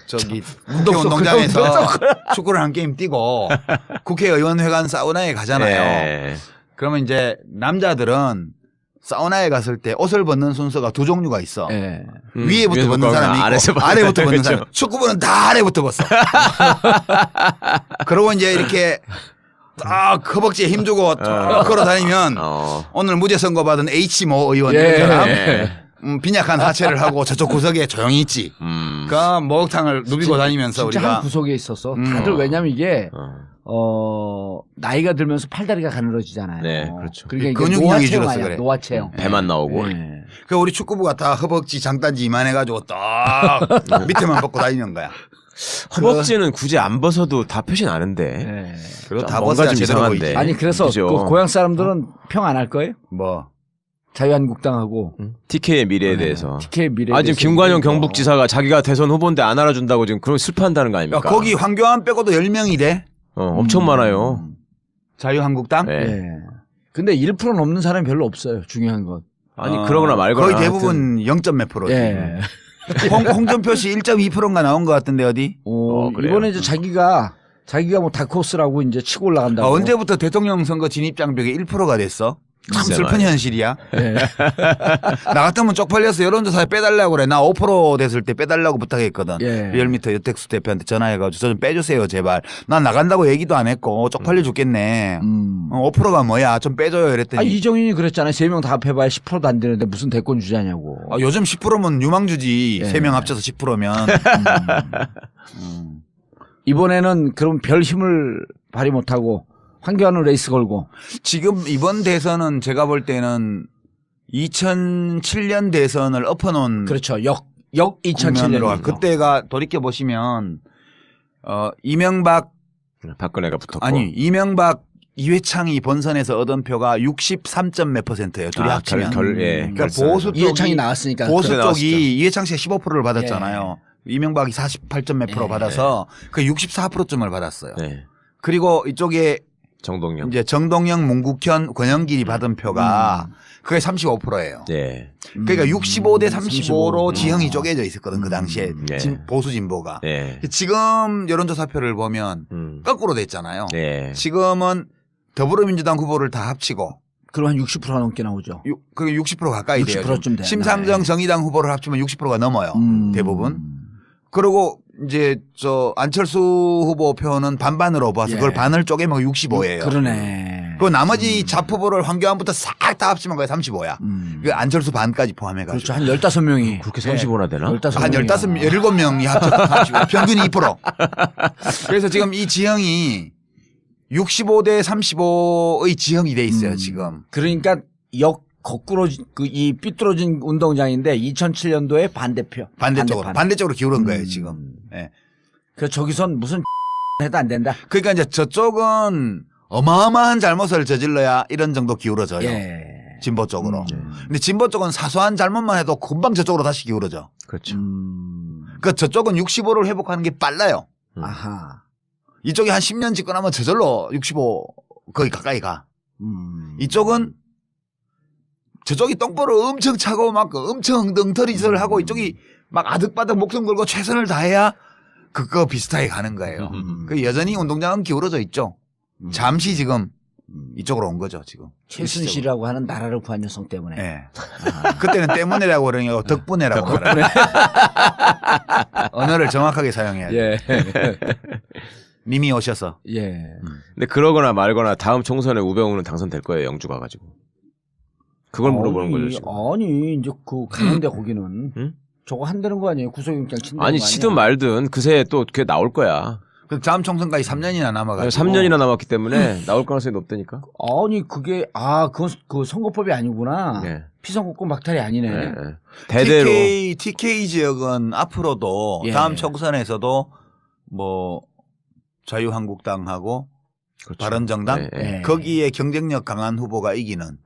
저기 국회운동장에서 축구를 한 게임 뛰고 국회의원회관 사우나에 가잖아요. 예. 그러면 이제 남자들은 사우나에 갔을 때 옷을 벗는 순서가 두 종류가 있어. 예. 위에부터 위에서 벗는 사람이 있고 아래에서 벗는 아래부터 벗는 그렇죠. 사람. 축구부는 다 아래부터 벗어. 그러고 이제 이렇게 딱 허벅지에 힘주고 걸어 다니면 오늘 무죄 선고 받은 H모 의원 이처럼 빈약한 하체를 하고 저쪽 구석에 조용히 있지. 그러니까 목욕탕을 누비고 다니면서 진짜 우리가 한 구석에 있어서 다들 왜냐면 이게 나이가 들면서 팔다리가 가늘어지잖아요. 네, 그렇죠. 그러니까 이게 근육량이 노화체형 줄어서 아니야. 그래. 노화체형. 배만 나오고. 예. 그 우리 축구부가 다 허벅지 장단지 이만해가지고 딱 밑에만 벗고 다니는 거야. 허벅지는 굳이 안 벗어도 다 표시 나는데. 예. 그리고 다 뭔가 벗어야 좀 제대로 이상한데. 보이지. 아니 그래서 그죠. 그 고향 사람들은 평 안 할 거예요? 뭐 자유한국당하고 TK의 미래에 대해서. TK 미래. 지금 김관영 경북지사가 자기가 대선 후보인데 안 알아준다고 지금 그런 슬퍼한다는 거 야, 아닙니까? 거기 황교안 빼고도 10명이래. 엄청 많아요. 자유한국당? 네. 예. 근데 1% 넘는 사람이 별로 없어요. 중요한 건. 아니 그러거나 말거나. 거의 대부분 0. 몇 프로지. 예. 홍준표 씨 1.2%인가 나온 것 같은데 어디? 그래요? 이번에 이제 자기가 뭐 다크호스라고 이제 치고 올라간다고. 언제부터 대통령 선거 진입 장벽이 1%가 됐어? 참 글쎄 슬픈 말이야. 현실이야. 예. 나 같으면 쪽팔려서 여론조사에 빼달라고 그래. 나 5% 됐을 때 빼달라고 부탁했거든. 예. 리얼미터 여택수 대표한테 전화해가지고 저 좀 빼주세요 제발. 난 나간다고 얘기도 안 했고 쪽팔려 죽겠네. 5%가 뭐야 좀 빼줘요 이랬더니. 이정인이 그랬잖아요. 3명 다 합해봐야 10%도 안 되는데 무슨 대권 주자냐고. 요즘 10%면 유망주지. 예. 3명 합쳐서 10%면. 이번에는 그럼 별 힘을 발휘 못하고 황교안은 레이스 걸고. 지금 이번 대선은 제가 볼 때는 2007년 대선을 엎어놓은 그렇죠. 역 2007년. 그때가 돌이켜 보시면 이명박 박근혜가 붙었고. 아니 이명박 이회창이 본선에서 얻은 표가 63점 몇 %예요. 둘이 합치면. 그러니까 보수 쪽이 이회창이 나왔으니까. 보수 나왔죠. 쪽이 이회창 씨가 15%를 받았잖아요. 이명박이 48점 몇 프로 받아서 그 64%쯤을 받았어요. 네. 그리고 이쪽에 정동영. 이제 정동영, 문국현, 권영길이 받은 표가 그게 35%예요. 네. 그러니까 65대 35로 35. 지형이 쪼개져 있었거든 그 당시에 네. 보수 진보가. 네. 지금 여론조사표를 보면 거꾸로 됐잖아요. 네. 지금은 더불어민주당 후보를 다 합치고 그럼 한 60%가 넘게 나오죠. 그게 60% 가까이 돼요. 60%쯤 돼요. 심상정 정의당 후보를 합치면 60%가 넘어요. 대부분. 그리고 이제 저 안철수 후보 표는 반반으로 봐서 그걸 반을 쪼개면 65예요. 그러네. 그 나머지 잡 후보를 황교안부터 싹 다 합치면 거의 35야. 그 안철수 반까지 포함해가지고. 그렇죠. 한 15명이. 그렇게 35나 되나? 15명이. 한 17명이 합치고 평균 2%. 그래서 지금 이 지형이 65대 35의 지형이 돼 있어요, 지금. 그러니까 거꾸로 이 삐뚤어진 운동장인데 2007년도에 반대표. 반대쪽으로 기울은 거예요, 지금. 예. 그 저기선 무슨 해도 안 된다. 그러니까 이제 저쪽은 어마어마한 잘못을 저질러야 이런 정도 기울어져요. 예. 진보 쪽으로. 근데 진보 쪽은 사소한 잘못만 해도 금방 저쪽으로 다시 기울어져. 그렇죠. 그러니까 저쪽은 65를 회복하는 게 빨라요. 아하. 이쪽이 한 10년 집권하면 저절로 65 거의 가까이 가. 이쪽은 저쪽이 똥보를 엄청 차고 막 엄청 엉터리짓을 하고 이쪽이 막 아득바득 목숨 걸고 최선을 다해야 그거 비슷하게 가는 거예요. 그 여전히 운동장은 기울어져 있죠. 잠시 지금 이쪽으로 온 거죠, 지금. 최순실이라고 하는 나라를 구한 여성 때문에. 네. 그때는 때문에라고 그러냐고 덕분에라고 그러요 언어를 정확하게 사용해야 돼요. 예. 님이 오셔서. 예. 근데 그러거나 말거나 다음 총선에 우병우는 당선될 거예요. 영주 가가지고. 그걸 물어보는 거죠. 지금. 아니 이제 가는데 거기는 저거 한다는 거 아니에요? 구속영장 친다는 아니 거 아니야? 치든 말든 그새 또 그게 나올 거야. 그 다음 총선까지 3년이나 남아가지고. 3년이나 남았기 때문에 나올 가능성이 높다니까. 아니 그게 그건 그 선거법이 아니구나. 네. 피선거권 박탈이 아니네. 네. 대대로. TK 지역은 앞으로도 다음 총선에서도 뭐 자유한국당하고 그렇죠. 바른정당 네. 거기에 경쟁력 강한 후보가 이기는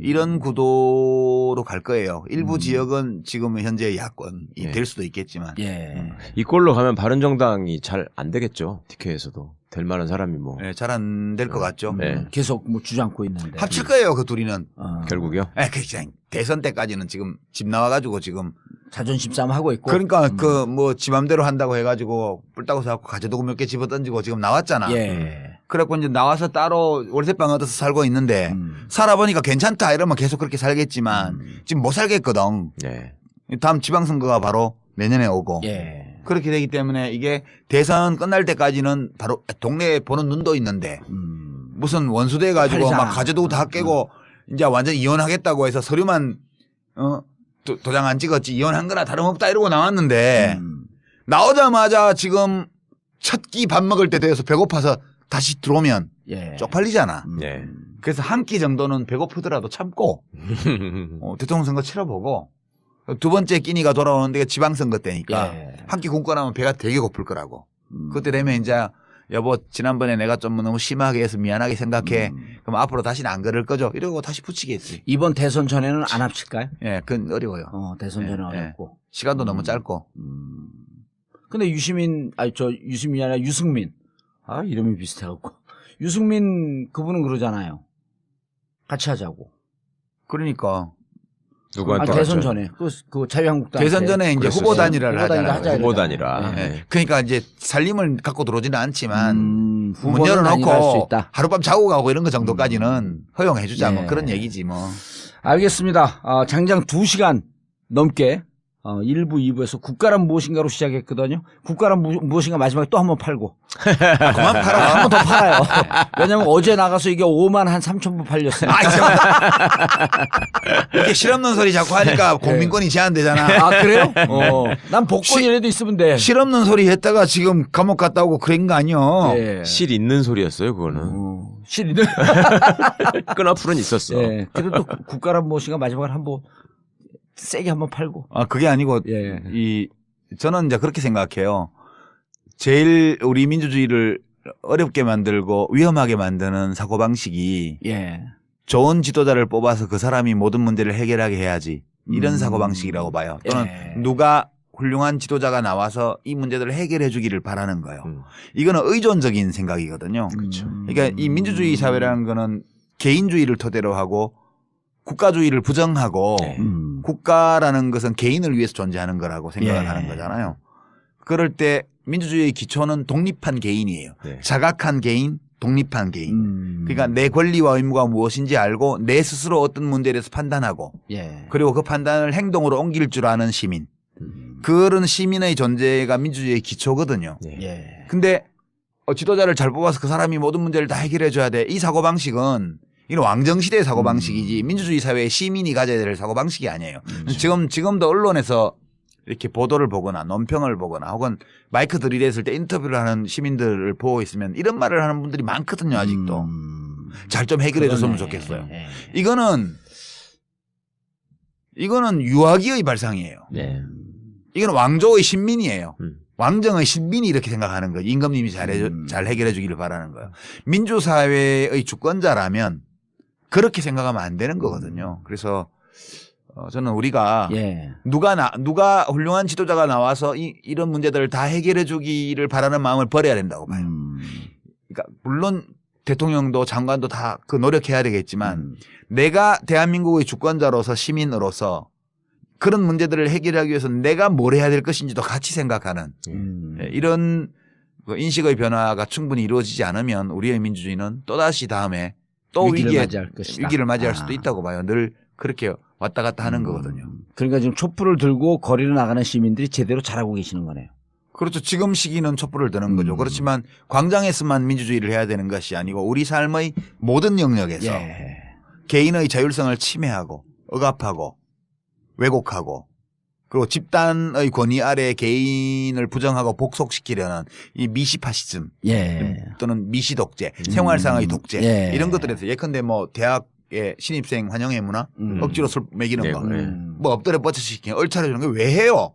이런 구도로 갈 거예요. 일부 지역은 지금 현재 야권이 될 수도 있겠지만. 예. 이 꼴로 가면 바른정당이 잘 안 되겠죠. TK에서도 될 만한 사람이 뭐. 네, 잘 안 될 것 같죠. 네. 계속 뭐 주장고 있는데. 합칠 거예요, 그 둘이는. 결국요. 그냥 대선 때까지는 지금 집 나와가지고 지금. 자존심 싸움 하고 있고. 그러니까 그 뭐 지 맘대로 한다고 해가지고 뿔따고 사갖고 가재도구 몇 개 집어 던지고 지금 나왔잖아. 예. 그래갖고 이제 나와서 따로 월세방 얻어서 살고 있는데 살아보니까 괜찮다 이러면 계속 그렇게 살겠지만 지금 못 살겠거든. 네. 다음 지방선거가 바로 내년에 오고. 예. 그렇게 되기 때문에 이게 대선 끝날 때까지는 바로 동네에 보는 눈도 있는데 무슨 원수돼 가지고 막 가재도구 다 깨고 이제 완전 이혼하겠다고 해서 서류만 도장 안 찍었지 이혼한 거나 다름없다 이러고 나왔는데 나오자마자 지금 첫 끼 밥 먹을 때 돼서 배고파서 다시 들어오면 쪽팔리잖아. 네. 그래서 한 끼 정도는 배고프더라도 참고 대통령 선거 치러보고 두 번째 끼니가 돌아오는데 지방선거 때니까 한 끼 굶고 나면 배가 되게 고플 거라고. 그때 되면 이제 여보 지난번에 내가 좀 너무 심하게 해서 미안하게 생각해. 그럼 앞으로 다시는 안 그럴 거죠. 이러고 다시 붙이겠지. 이번 대선 전에는 안 합칠까요? 예, 그건 어려워요. 대선 전에 어렵고. 시간도 너무 짧고. 근데 유시민이 아니라 유승민. 이름이 비슷해갖고. 유승민 그분은 그러잖아요. 같이 하자고. 그러니까. 누구한테 대선 전에 그 자유한국당 대선 전에 이제 후보 단일화를 하잖아요. 후보 단일화. 네. 그러니까 이제 살림을 갖고 들어오지는 않지만 문 단일화할 수 열어놓고 있다. 하룻밤 자고 가고 이런 거 정도까지는 허용해주자 뭐 그런 얘기지 뭐. 알겠습니다. 장장 2시간 넘게 1부, 2부에서 국가란 무엇인가로 시작했거든요. 국가란 무엇인가 마지막에 또 한 번 팔고. 그만 팔아. 한 번 더 팔아요. 왜냐면 어제 나가서 이게 5만 한 3천 부 팔렸어요. 이렇게 실없는 소리 자꾸 하니까 공민권이 제한되잖아. 아, 그래요? 난 복권이라도 있으면 돼. 실없는 소리 했다가 지금 감옥 갔다 오고 그런 거 아니요. 예. 실 있는 소리였어요, 그거는. 실이든. 끈앞풀은 있었어. 예. 그래도 국가란 무엇인가 마지막에 한번 세게 한번 팔고. 아, 그게 아니고 예. 저는 이제 그렇게 생각해요. 제일 우리 민주주의를 어렵게 만들고 위험하게 만드는 사고방식이 예. 좋은 지도자를 뽑아서 그 사람이 모든 문제를 해결하게 해야지. 이런 사고방식이라고 봐요. 또는 누가 훌륭한 지도자가 나와서 이 문제들을 해결해 주기를 바라는 거예요. 이거는 의존적인 생각이거든요. 그렇죠. 그러니까 이 민주주의 사회라는 거는 개인주의를 토대로 하고 국가주의를 부정하고 국가라는 것은 개인을 위해서 존재하는 거라고 생각을 하는 거잖아요. 그럴 때 민주주의의 기초는 독립한 개인이에요. 자각한 개인, 독립한 개인. 그러니까 내 권리와 의무가 무엇인지 알고 내 스스로 어떤 문제에 대해서 판단하고 그리고 그 판단을 행동으로 옮길 줄 아는 시민. 그런 시민의 존재가 민주주의의 기초거든요. 근데 지도자를 잘 뽑아서 그 사람이 모든 문제를 다 해결해 줘야 돼. 이 사고방식은 이건 왕정시대의 사고방식이지 민주주의 사회의 시민이 가져야 될 사고방식이 아니에요. 지금도 언론에서 이렇게 보도를 보거나 논평을 보거나 혹은 마이크 들이댔을 때 인터뷰를 하는 시민들을 보고 있으면 이런 말을 하는 분들이 많거든요. 아직도. 잘 좀 해결해 줬으면 좋겠어요. 이거는 유아기의 발상이에요. 이건 왕조의 신민이에요. 왕정의 신민이 이렇게 생각하는 거예요. 임금님이 잘 해결해 주기를 바라는 거예요. 민주사회의 주권자라면 그렇게 생각하면 안 되는 거거든요. 그래서 저는 우리가 누가 훌륭한 지도자가 나와서 이런 문제들을 다 해결해 주기를 바라는 마음을 버려야 된다고 봐요. 그러니까 물론 대통령도 장관도 다 그 노력해야 되겠지만 내가 대한민국의 주권자로서 시민으로서 그런 문제들을 해결하기 위해서 내가 뭘 해야 될 것인지도 같이 생각하는 이런 인식의 변화가 충분히 이루어지지 않으면 우리의 민주주의는 또다시 다음에 또 위기를 맞이할 수도 있다고 봐요. 늘 그렇게 왔다 갔다 하는 거거든요. 그러니까 지금 촛불을 들고 거리로 나가는 시민들이 제대로 잘하고 계시는 거네요. 그렇죠. 지금 시기는 촛불을 드는 거죠. 그렇지만 광장에서만 민주주의를 해야 되는 것이 아니고 우리 삶의 모든 영역에서 개인의 자율성을 침해하고 억압하고 왜곡하고 그리고 집단의 권위 아래 개인을 부정하고 복속시키려는 이 미시파시즘 또는 미시독재, 생활상의 독재 이런 것들에서 예컨대 뭐 대학의 신입생 환영회 문화 억지로 술 먹이는 거 뭐 엎드려 뻗쳐시키는 얼차려 주는 거 왜 해요?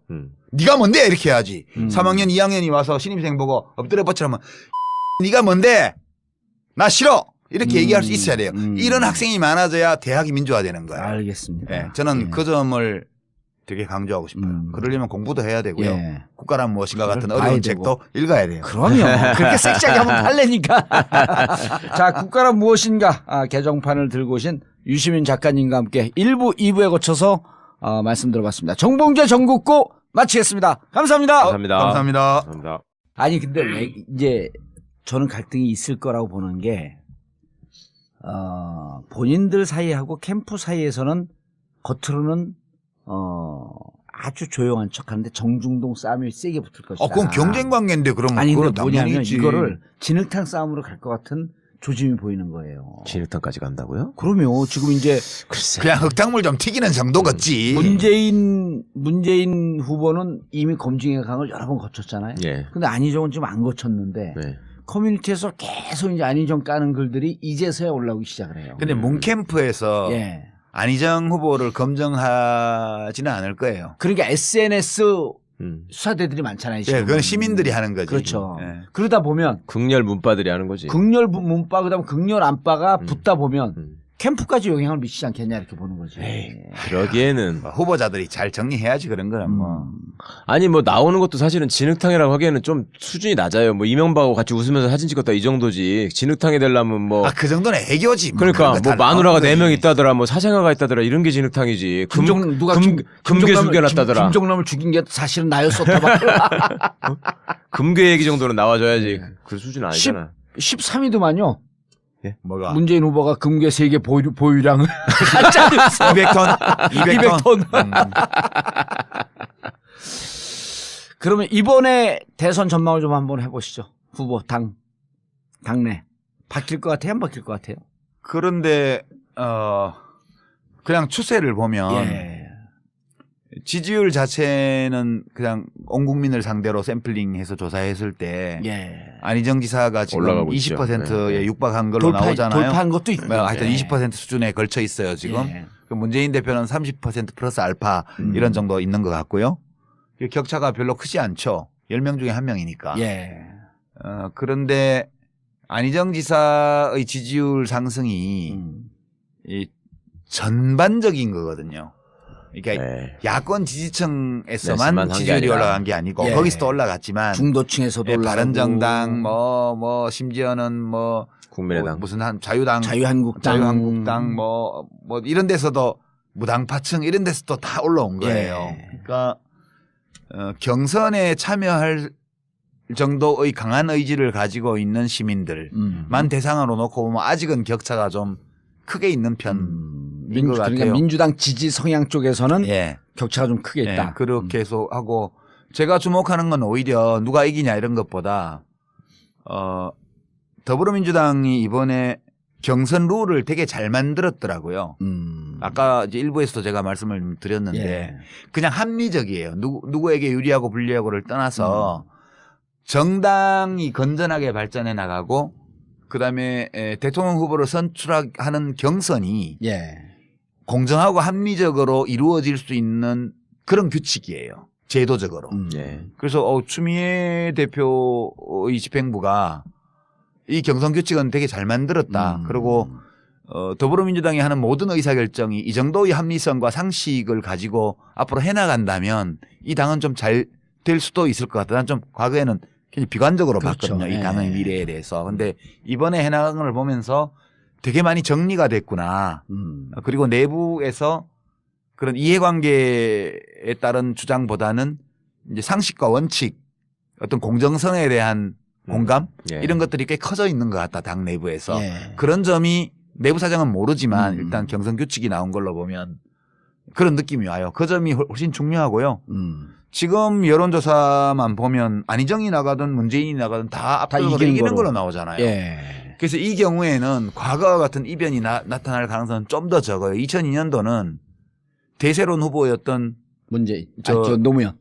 네가 뭔데 이렇게 해야지. 3학년 2학년이 와서 신입생 보고 엎드려 뻗치라면 네가 뭔데 나 싫어 이렇게 얘기할 수 있어야 돼요. 이런 학생이 많아져야 대학이 민주화되는 거예요. 알겠습니다. 저는 그 점을 되게 강조하고 싶어요. 그러려면 공부도 해야 되고요. 국가란 무엇인가 같은 어려운 책도 읽어야 돼요. 그럼요. 그렇게 섹시하게 하면 팔래니까. 자, 국가란 무엇인가 개정판을 들고 오신 유시민 작가님과 함께 1부, 2부에 거쳐서 말씀 들어봤습니다. 정봉재 전국구 마치겠습니다. 감사합니다. 감사합니다. 아니 근데 왜 이제 저는 갈등이 있을 거라고 보는 게 본인들 사이하고 캠프 사이에서는 겉으로는 아주 조용한 척하는데 정중동 싸움이 세게 붙을 것이다. 그건 경쟁 관계인데 그러면 아니 근데 그건 뭐냐면 당연히지. 이거를 진흙탕 싸움으로 갈 것 같은 조짐이 보이는 거예요. 진흙탕까지 간다고요? 그러면 지금 이제 글쎄. 그냥 흙탕물 좀 튀기는 정도겠지. 문재인 후보는 이미 검증의 강을 여러 번 거쳤잖아요. 근데 안희정은 지금 안 거쳤는데 커뮤니티에서 계속 이제 안희정 까는 글들이 이제서야 올라오기 시작을 해요. 근데 문캠프에서 안희정 후보를 검증하지는 않을 거예요. 그러니까 SNS 수사대들이 많잖아요. 지금. 그건 시민들이 하는 거지. 그렇죠. 그러다 보면 극렬 문바들이 하는 거지. 극렬 문바 그다음 극렬 안바가 붙다 보면 캠프까지 영향을 미치지 않겠냐 이렇게 보는 거지. 그러기에는 후보자들이 잘 정리해야지 그런 거는 뭐. 아니 뭐 나오는 것도 사실은 진흙탕이라고 하기에는 좀 수준이 낮아요. 뭐 이명박하고 같이 웃으면서 사진 찍었다 이 정도지. 진흙탕이 되려면 뭐 그 정도는 애교지. 그러니까 뭐 마누라가 4명 있다더라, 뭐 사생아가 있다더라 이런 게 진흙탕이지. 금괴 숨겨놨다더라. 김종남을 죽인 게 사실은 나였었다. 금괴 얘기 정도는 나와줘야지. 그 수준 아니잖아. 13위도만요. 뭐가? 문재인 후보가 금괴 3개 보유량을 200톤. 그러면 이번에 대선 전망을 좀 한번 해보시죠. 후보 당내 바뀔 것 같아요? 안 바뀔 것 같아요? 그런데 그냥 추세를 보면 예. 지지율 자체는 그냥 온 국민을 상대로 샘플링해서 조사했을 때 예. 안희정 지사가 지금 올라가고 있죠. 20%에 육박한 걸로 나오잖아요. 돌파한 것도 있고. 하여튼 20% 수준에 걸쳐 있어요 지금. 예. 그 문재인 대표는 30% 플러스 알파 이런 정도 있는 것 같고요. 격차가 별로 크지 않죠. 10명 중에 1명이니까. 예. 그런데 안희정 지사의 지지율 상승이 이 전반적인 거거든요. 그러니까 네. 야권 지지층에서만 네스만 한게 지지율이 아니라. 올라간 게 아니고 예. 거기서도 올라갔지만 중도층에서도 올라가고 바른정당 뭐 심지어는 뭐 국민의당. 무슨 한 자유당 자유한국당 뭐 이런 데서도 무당파층 이런 데서도 다 올라온 거예요. 예. 그러니까 경선에 참여할 정도의 강한 의지를 가지고 있는 시민들만 대상으로 놓고 보면 아직은 격차가 좀 크게 있는 편인 것 같아요. 그러니까 민주당 지지 성향 쪽에서는 예. 격차가 좀 크게 있다. 예, 그렇게 해서 하고 제가 주목하는 건 오히려 누가 이기냐 이런 것보다 더불어민주당이 이번에 경선 룰을 되게 잘 만들었더라고요. 아까 이제 일부에서도 제가 말씀을 드렸는데 예. 그냥 합리적이에요. 누구에게 유리하고 불리하고를 떠나서 정당이 건전하게 발전해 나가고 그다음에 대통령 후보를 선출하는 경선이 예. 공정하고 합리적으로 이루어질 수 있는 그런 규칙이에요. 제도적으로. 예. 그래서 추미애 대표의 집행부가 이 경선 규칙은 되게 잘 만들었다. 그리고 더불어민주당이 하는 모든 의사결정이 이 정도의 합리성과 상식을 가지고 앞으로 해나간다면 이 당은 좀 잘 될 수도 있을 것 같다. 난 좀 과거에는 굉장히 비관적으로 그렇죠. 봤거든요. 이 예. 당의 미래에 대해서. 근데 이번에 해나간 걸 보면서 되게 많이 정리가 됐구나. 그리고 내부에서 그런 이해관계에 따른 주장보다는 이제 상식과 원칙, 어떤 공정성에 대한 공감 예. 이런 것들이 꽤 커져 있는 것 같다. 당 내부에서. 예. 그런 점이 내부 사정은 모르지만 일단 경선 규칙이 나온 걸로 보면 그런 느낌이 와요. 그 점이 훨씬 중요하고요. 지금 여론조사만 보면 안희정이 나가든 문재인이 나가든 다 압도적으로 이기는 걸로 나오잖아요. 예. 그래서 이 경우에는 과거와 같은 이변이 나타날 가능성은 좀 더 적어요. 2002년도는 대세론 후보였던 문재인. 저 노무현.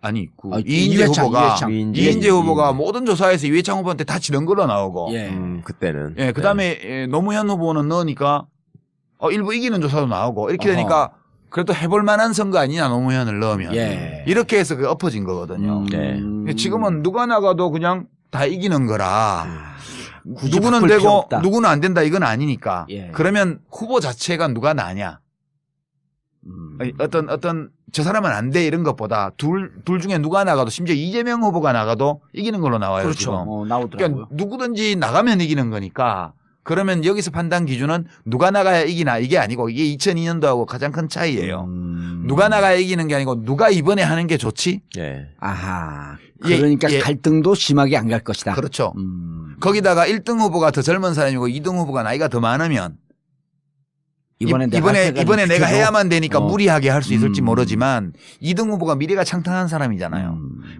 이인재 후보가 이인재 후보가 이인재. 모든 조사에서 이회창 후보한테 다 지는 걸로 나오고 예. 그때는. 예, 그다음에 노무현 후보는 넣으니까 일부 이기는 조사도 나오고 이렇게 어허. 되니까 그래도 해볼 만한 선거 아니냐 노무현을 넣으면 예. 이렇게 해서 그게 엎어진 거거든요. 네. 지금은 누가 나가도 그냥 다 이기는 거라 굳이 누구는 바꿀 필요 되고 없다. 누구는 안 된다 이건 아니니까 예. 그러면 후보 자체가 누가 나냐 어떤 저 사람은 안 돼 이런 것보다 둘 중에 누가 나가도 심지어 이재명 후보가 나가도 이기는 걸로 나와요. 그렇죠. 지금. 나오더라고요. 그러니까 누구든지 나가면 이기는 거니까 그러면 여기서 판단 기준은 누가 나가야 이기나 이게 아니고 이게 2002년도하고 가장 큰 차이예요. 누가 나가야 이기는 게 아니고 누가 이번에 하는 게 좋지? 예. 아하. 예, 그러니까 예. 갈등도 심하게 안 갈 것이다. 그렇죠. 거기다가 1등 후보가 더 젊은 사람이고 2등 후보가 나이가 더 많으면 이번에 내가 해야만 되니까 무리하게 할 수 있을지 모르지만 2등 후보가 미래가 창탄한 사람이잖아요.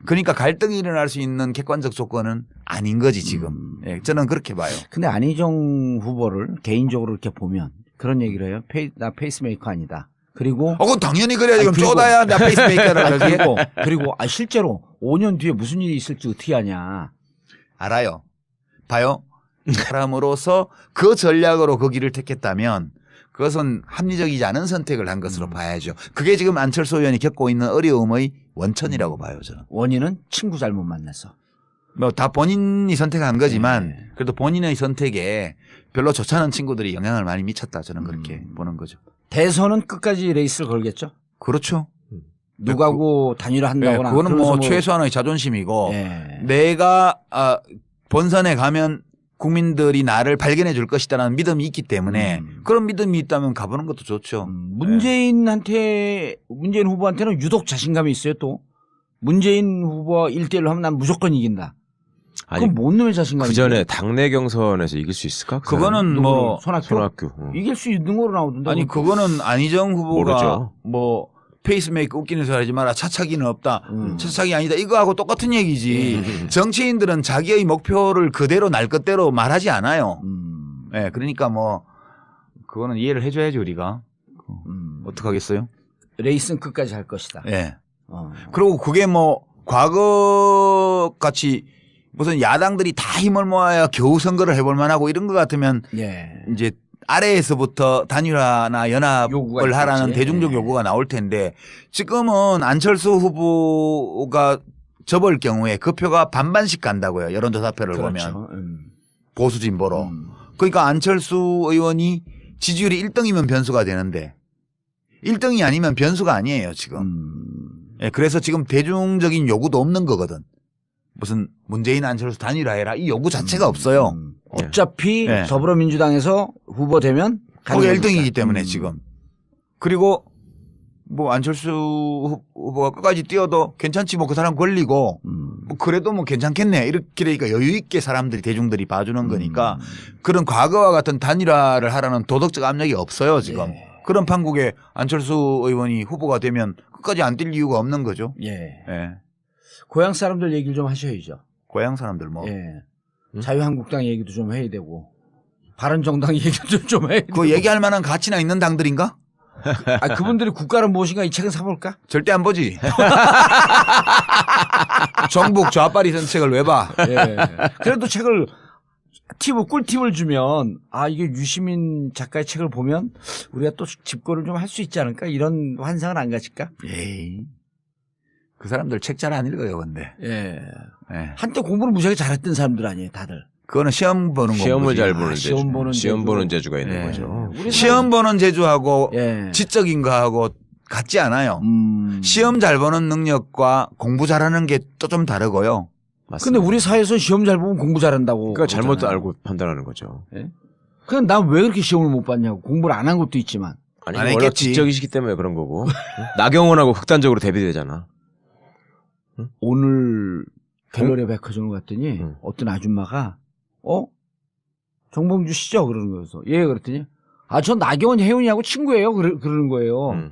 그러니까 갈등이 일어날 수 있는 객관적 조건은 아닌 거지 지금. 예, 저는 그렇게 봐요. 근데 안희정 후보를 개인적으로 이렇게 보면 그런 얘기를 해요. 나 페이스메이커 아니다. 그리고 그건 당연히 그래야지. 그럼 그리고- 쪼다야 나 페이스메이커를 그러게. 그리고 실제로 5년 뒤에 무슨 일이 있을지 어떻게 아냐. 알아요. 봐요. 사람으로서 그 전략으로 그 길을 택했다면 그것은 합리적이지 않은 선택을 한 것으로 봐야죠. 그게 지금 안철수 의원이 겪고 있는 어려움의 원천이라고 봐요, 저는. 원인은 친구 잘못 만나서. 뭐 다 본인이 선택한 거지만 네. 그래도 본인의 선택에 별로 좋지 않은 친구들이 영향을 많이 미쳤다. 저는 그렇게 보는 거죠. 대선은 끝까지 레이스를 걸겠죠. 그렇죠. 누가고 단일화한다거나. 그거는 뭐 그러면서 최소한의 자존심이고 예. 내가 본선에 가면 국민들이 나를 발견해 줄 것이다라는 믿음이 있기 때문에 그런 믿음이 있다면 가보는 것도 좋죠. 문재인 후보한테는 유독 자신감이 있어요. 또 문재인 후보와 1대1로 하면 난 무조건 이긴다. 아니 그건 뭔 놈의 자신감이야? 그 전에 당내 경선에서 이길 수 있을까? 그 그거는 뭐 손학규? 손학규. 이길 수 있는 거로 나오던데. 아니 그거는 안희정 후보가 모르죠. 뭐 페이스메이커 웃기는 소리 하지 마라. 차차기는 없다. 차차기 아니다. 이거하고 똑같은 얘기지. 정치인들은 자기의 목표를 그대로 날 것대로 말하지 않아요. 네, 그러니까 뭐 그거는 이해를 해줘야지 우리가. 어떡하겠어요? 레이스는 끝까지 할 것이다. 예. 네. 그리고 그게 뭐 과거 같이 무슨 야당들이 다 힘을 모아야 겨우 선거를 해볼 만하고 이런 것 같으면 예. 이제 아래에서부터 단일화나 연합을 하라는 있겠지. 대중적 예. 요구가 나올 텐데 지금은 안철수 후보가 접을 경우에 그 표가 반반씩 간다고요. 여론조사표를 그렇죠. 보면 보수 진보로. 그러니까 안철수 의원이 지지율이 1등이면 변수가 되는데 1등이 아니면 변수가 아니에요 지금. 예, 그래서 지금 대중적인 요구도 없는 거거든. 무슨 문재인 안철수 단일화해라 이 요구 자체가 없어요. 어차피 네. 더불어민주당에서 후보 되면 거기 가는 1등이기 거니까. 때문에 지금. 그리고 뭐 안철수 후보가 끝까지 뛰어도 괜찮지 뭐 그 사람 걸리고 뭐 그래도 뭐 괜찮겠네 이렇게 그러니까 여유 있게 사람들이 대중들이 봐주는 거니까 그런 과거와 같은 단일화를 하라는 도덕적 압력이 없어요 지금. 예. 그런 판국에 안철수 의원이 후보가 되면 끝까지 안 뛸 이유가 없는 거죠. 예. 예. 고향 사람들 얘기를 좀 하셔야죠. 고향 사람들 뭐. 예. 자유한국당 얘기도 좀 해야 되고 바른정당 얘기도 좀 해야 되고. 그 얘기할 만한 가치나 있는 당들인가? 아, 그분들이 국가는 무엇인가 이 책은 사볼까? 절대 안 보지. 정북 좌빨이 선 책을 왜 봐? 예. 그래도 책을 꿀팁을 주면 아 이게 유시민 작가의 책을 보면 우리가 또 집고를 좀 할 수 있지 않을까 이런 환상은 안 가질까? 에이. 그 사람들 책 잘 안 읽어요, 근데. 예. 예. 한때 공부를 무지하게 잘했던 사람들 아니에요, 다들. 그거는 시험 보는 거. 시험을 잘 보는 시험 재주. 보는 시험 재주. 보는 재주가 있는 예. 거죠. 우리 시험 보는 재주하고 예. 지적인 거하고 같지 않아요. 시험 잘 보는 능력과 공부 잘하는 게 또 좀 다르고요. 근데 맞습니다. 우리 사회에서 시험 잘 보면 공부 잘한다고. 그러니까 잘못 그러잖아요. 알고 판단하는 거죠. 그럼 난 왜 그렇게 시험을 못 봤냐고. 공부를 안 한 것도 있지만. 아니 안 원래 했겠지. 지적이시기 때문에 그런 거고. 나경원하고 극단적으로 대비되잖아. 오늘 갤러리 백화점을 갔더니 어떤 아줌마가 정봉주 씨죠? 그러는 거여서 예 그랬더니 전 나경원 혜윤이하고 친구예요. 그러는 거예요.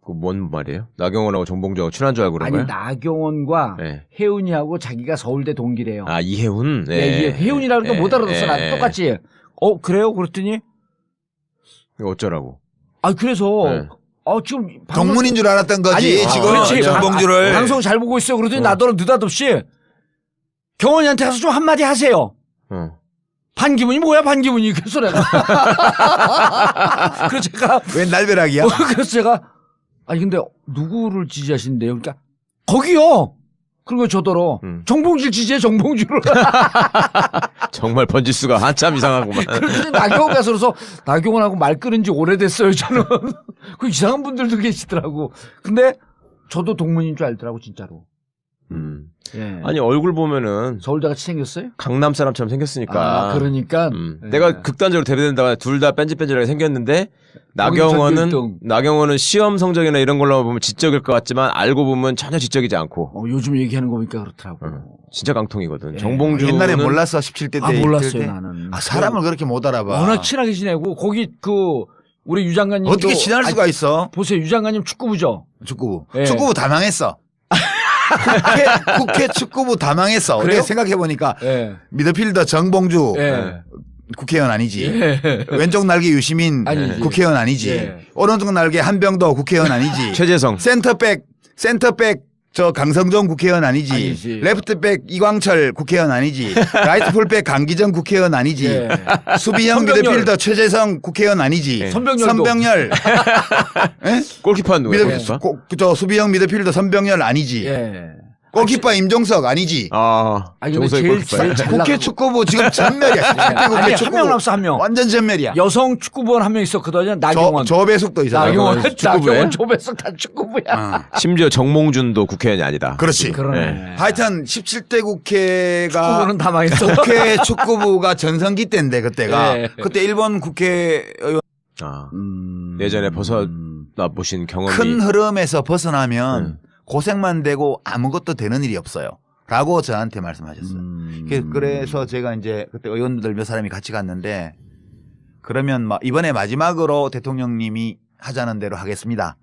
그뭔 말이에요? 나경원하고 정봉주하고 친한 줄 알고 그런 아니 거예요? 나경원과 네. 혜윤이하고 자기가 서울대 동기래요. 아 이혜훈? 네. 예, 혜윤이라는 거 못 알아듣어. 나 예. 똑같이. 그래요? 그랬더니 이거 어쩌라고? 그래서 네. 지금 동문인 줄 알았던 거지. 아니, 지금 그렇지. 정봉주를. 방송 잘 보고 있어요. 그러더니 나더러 느닷없이 경원이한테 가서 좀 한마디 하세요. 반기문이 뭐야 반기문이 그래서 내가 그래서 제가 웬 날벼락이야? 그래서 제가 아니 근데 누구를 지지하신대요? 그러니까 거기요. 그런 거 저더러 정봉주를 지지해 정봉주를. 정말 번지수가 한참 이상하구만. 그래서 나경원 가서 그래서 나경원하고 말 끊은 지 오래됐어요 저는. 그 이상한 분들도 계시더라고. 근데 저도 동문인 줄 알더라고 진짜로. 예. 아니 얼굴 보면은 서울대같이 생겼어요? 강남 사람처럼 생겼으니까. 그러니까 음. 예. 내가 극단적으로 대비된다가 둘 다 뺀질뺀질하게 생겼는데 거기서 일등. 나경원은 시험 성적이나 이런 걸로 보면 지적일 것 같지만 알고 보면 전혀 지적이지 않고 요즘 얘기하는 거 보니까 그렇더라고. 진짜 강통이거든. 예. 정봉주는 옛날에 몰랐어 17대 때. 몰랐어요 때. 나는. 사람을 그렇게 못 알아봐. 워낙 친하게 지내고 거기 우리 유 장관님도 어떻게 친할 수가 있어? 보세요 유 장관님 축구부죠. 축구부. 예. 축구부 다 망했어. 국회 축구부 다 망했어. 그래요? 내가 생각해보니까 예. 미드필더 정봉주 예. 국회의원 아니지. 예. 왼쪽 날개 유시민 아니지. 국회의원 아니지. 예. 오른쪽 날개 한병도 국회의원 아니지. 최재성. 센터백 저 강성종 국회의원 아니지. 레프트백 이광철 국회의원 아니지. 라이트 풀백 강기정 국회의원 아니지. 예. 수비형 선병열. 미드필더 최재성 국회의원 아니지. 예. 선병열. 골키퍼는 누구야? 골키퍼? 저 수비형 미드필더 선병열 아니지. 예. 골키퍼 임종석 아니지. 아니, 근데 정석이 제일 골키퍼야. 잘 국회 나가고. 축구부 지금 전멸이야. 아니, 국회 한 축구부 명 남았어, 한 명. 완전 전멸이야. 여성 축구부원 한 명 있었거든요. 나경원. 조배숙도 있어. 나경원, 축구부에? 나경원, 조배석 다 축구부야. 심지어 정몽준도 국회의원이 아니다. 그렇지. 그러네. 하여튼 17대 국회가 축구부는 다 망했어. 국회 축구부가 전성기 때인데 그때가 예. 그때 일본 국회의원 예전에 벗어나 보신 경험이 큰 흐름에서 벗어나면 고생만 되고 아무것도 되는 일이 없어요. 라고 저한테 말씀하셨어요. 그래서 제가 이제 그때 의원들 몇 사람이 같이 갔는데 그러면 막 이번에 마지막으로 대통령님이 하자는 대로 하겠습니다.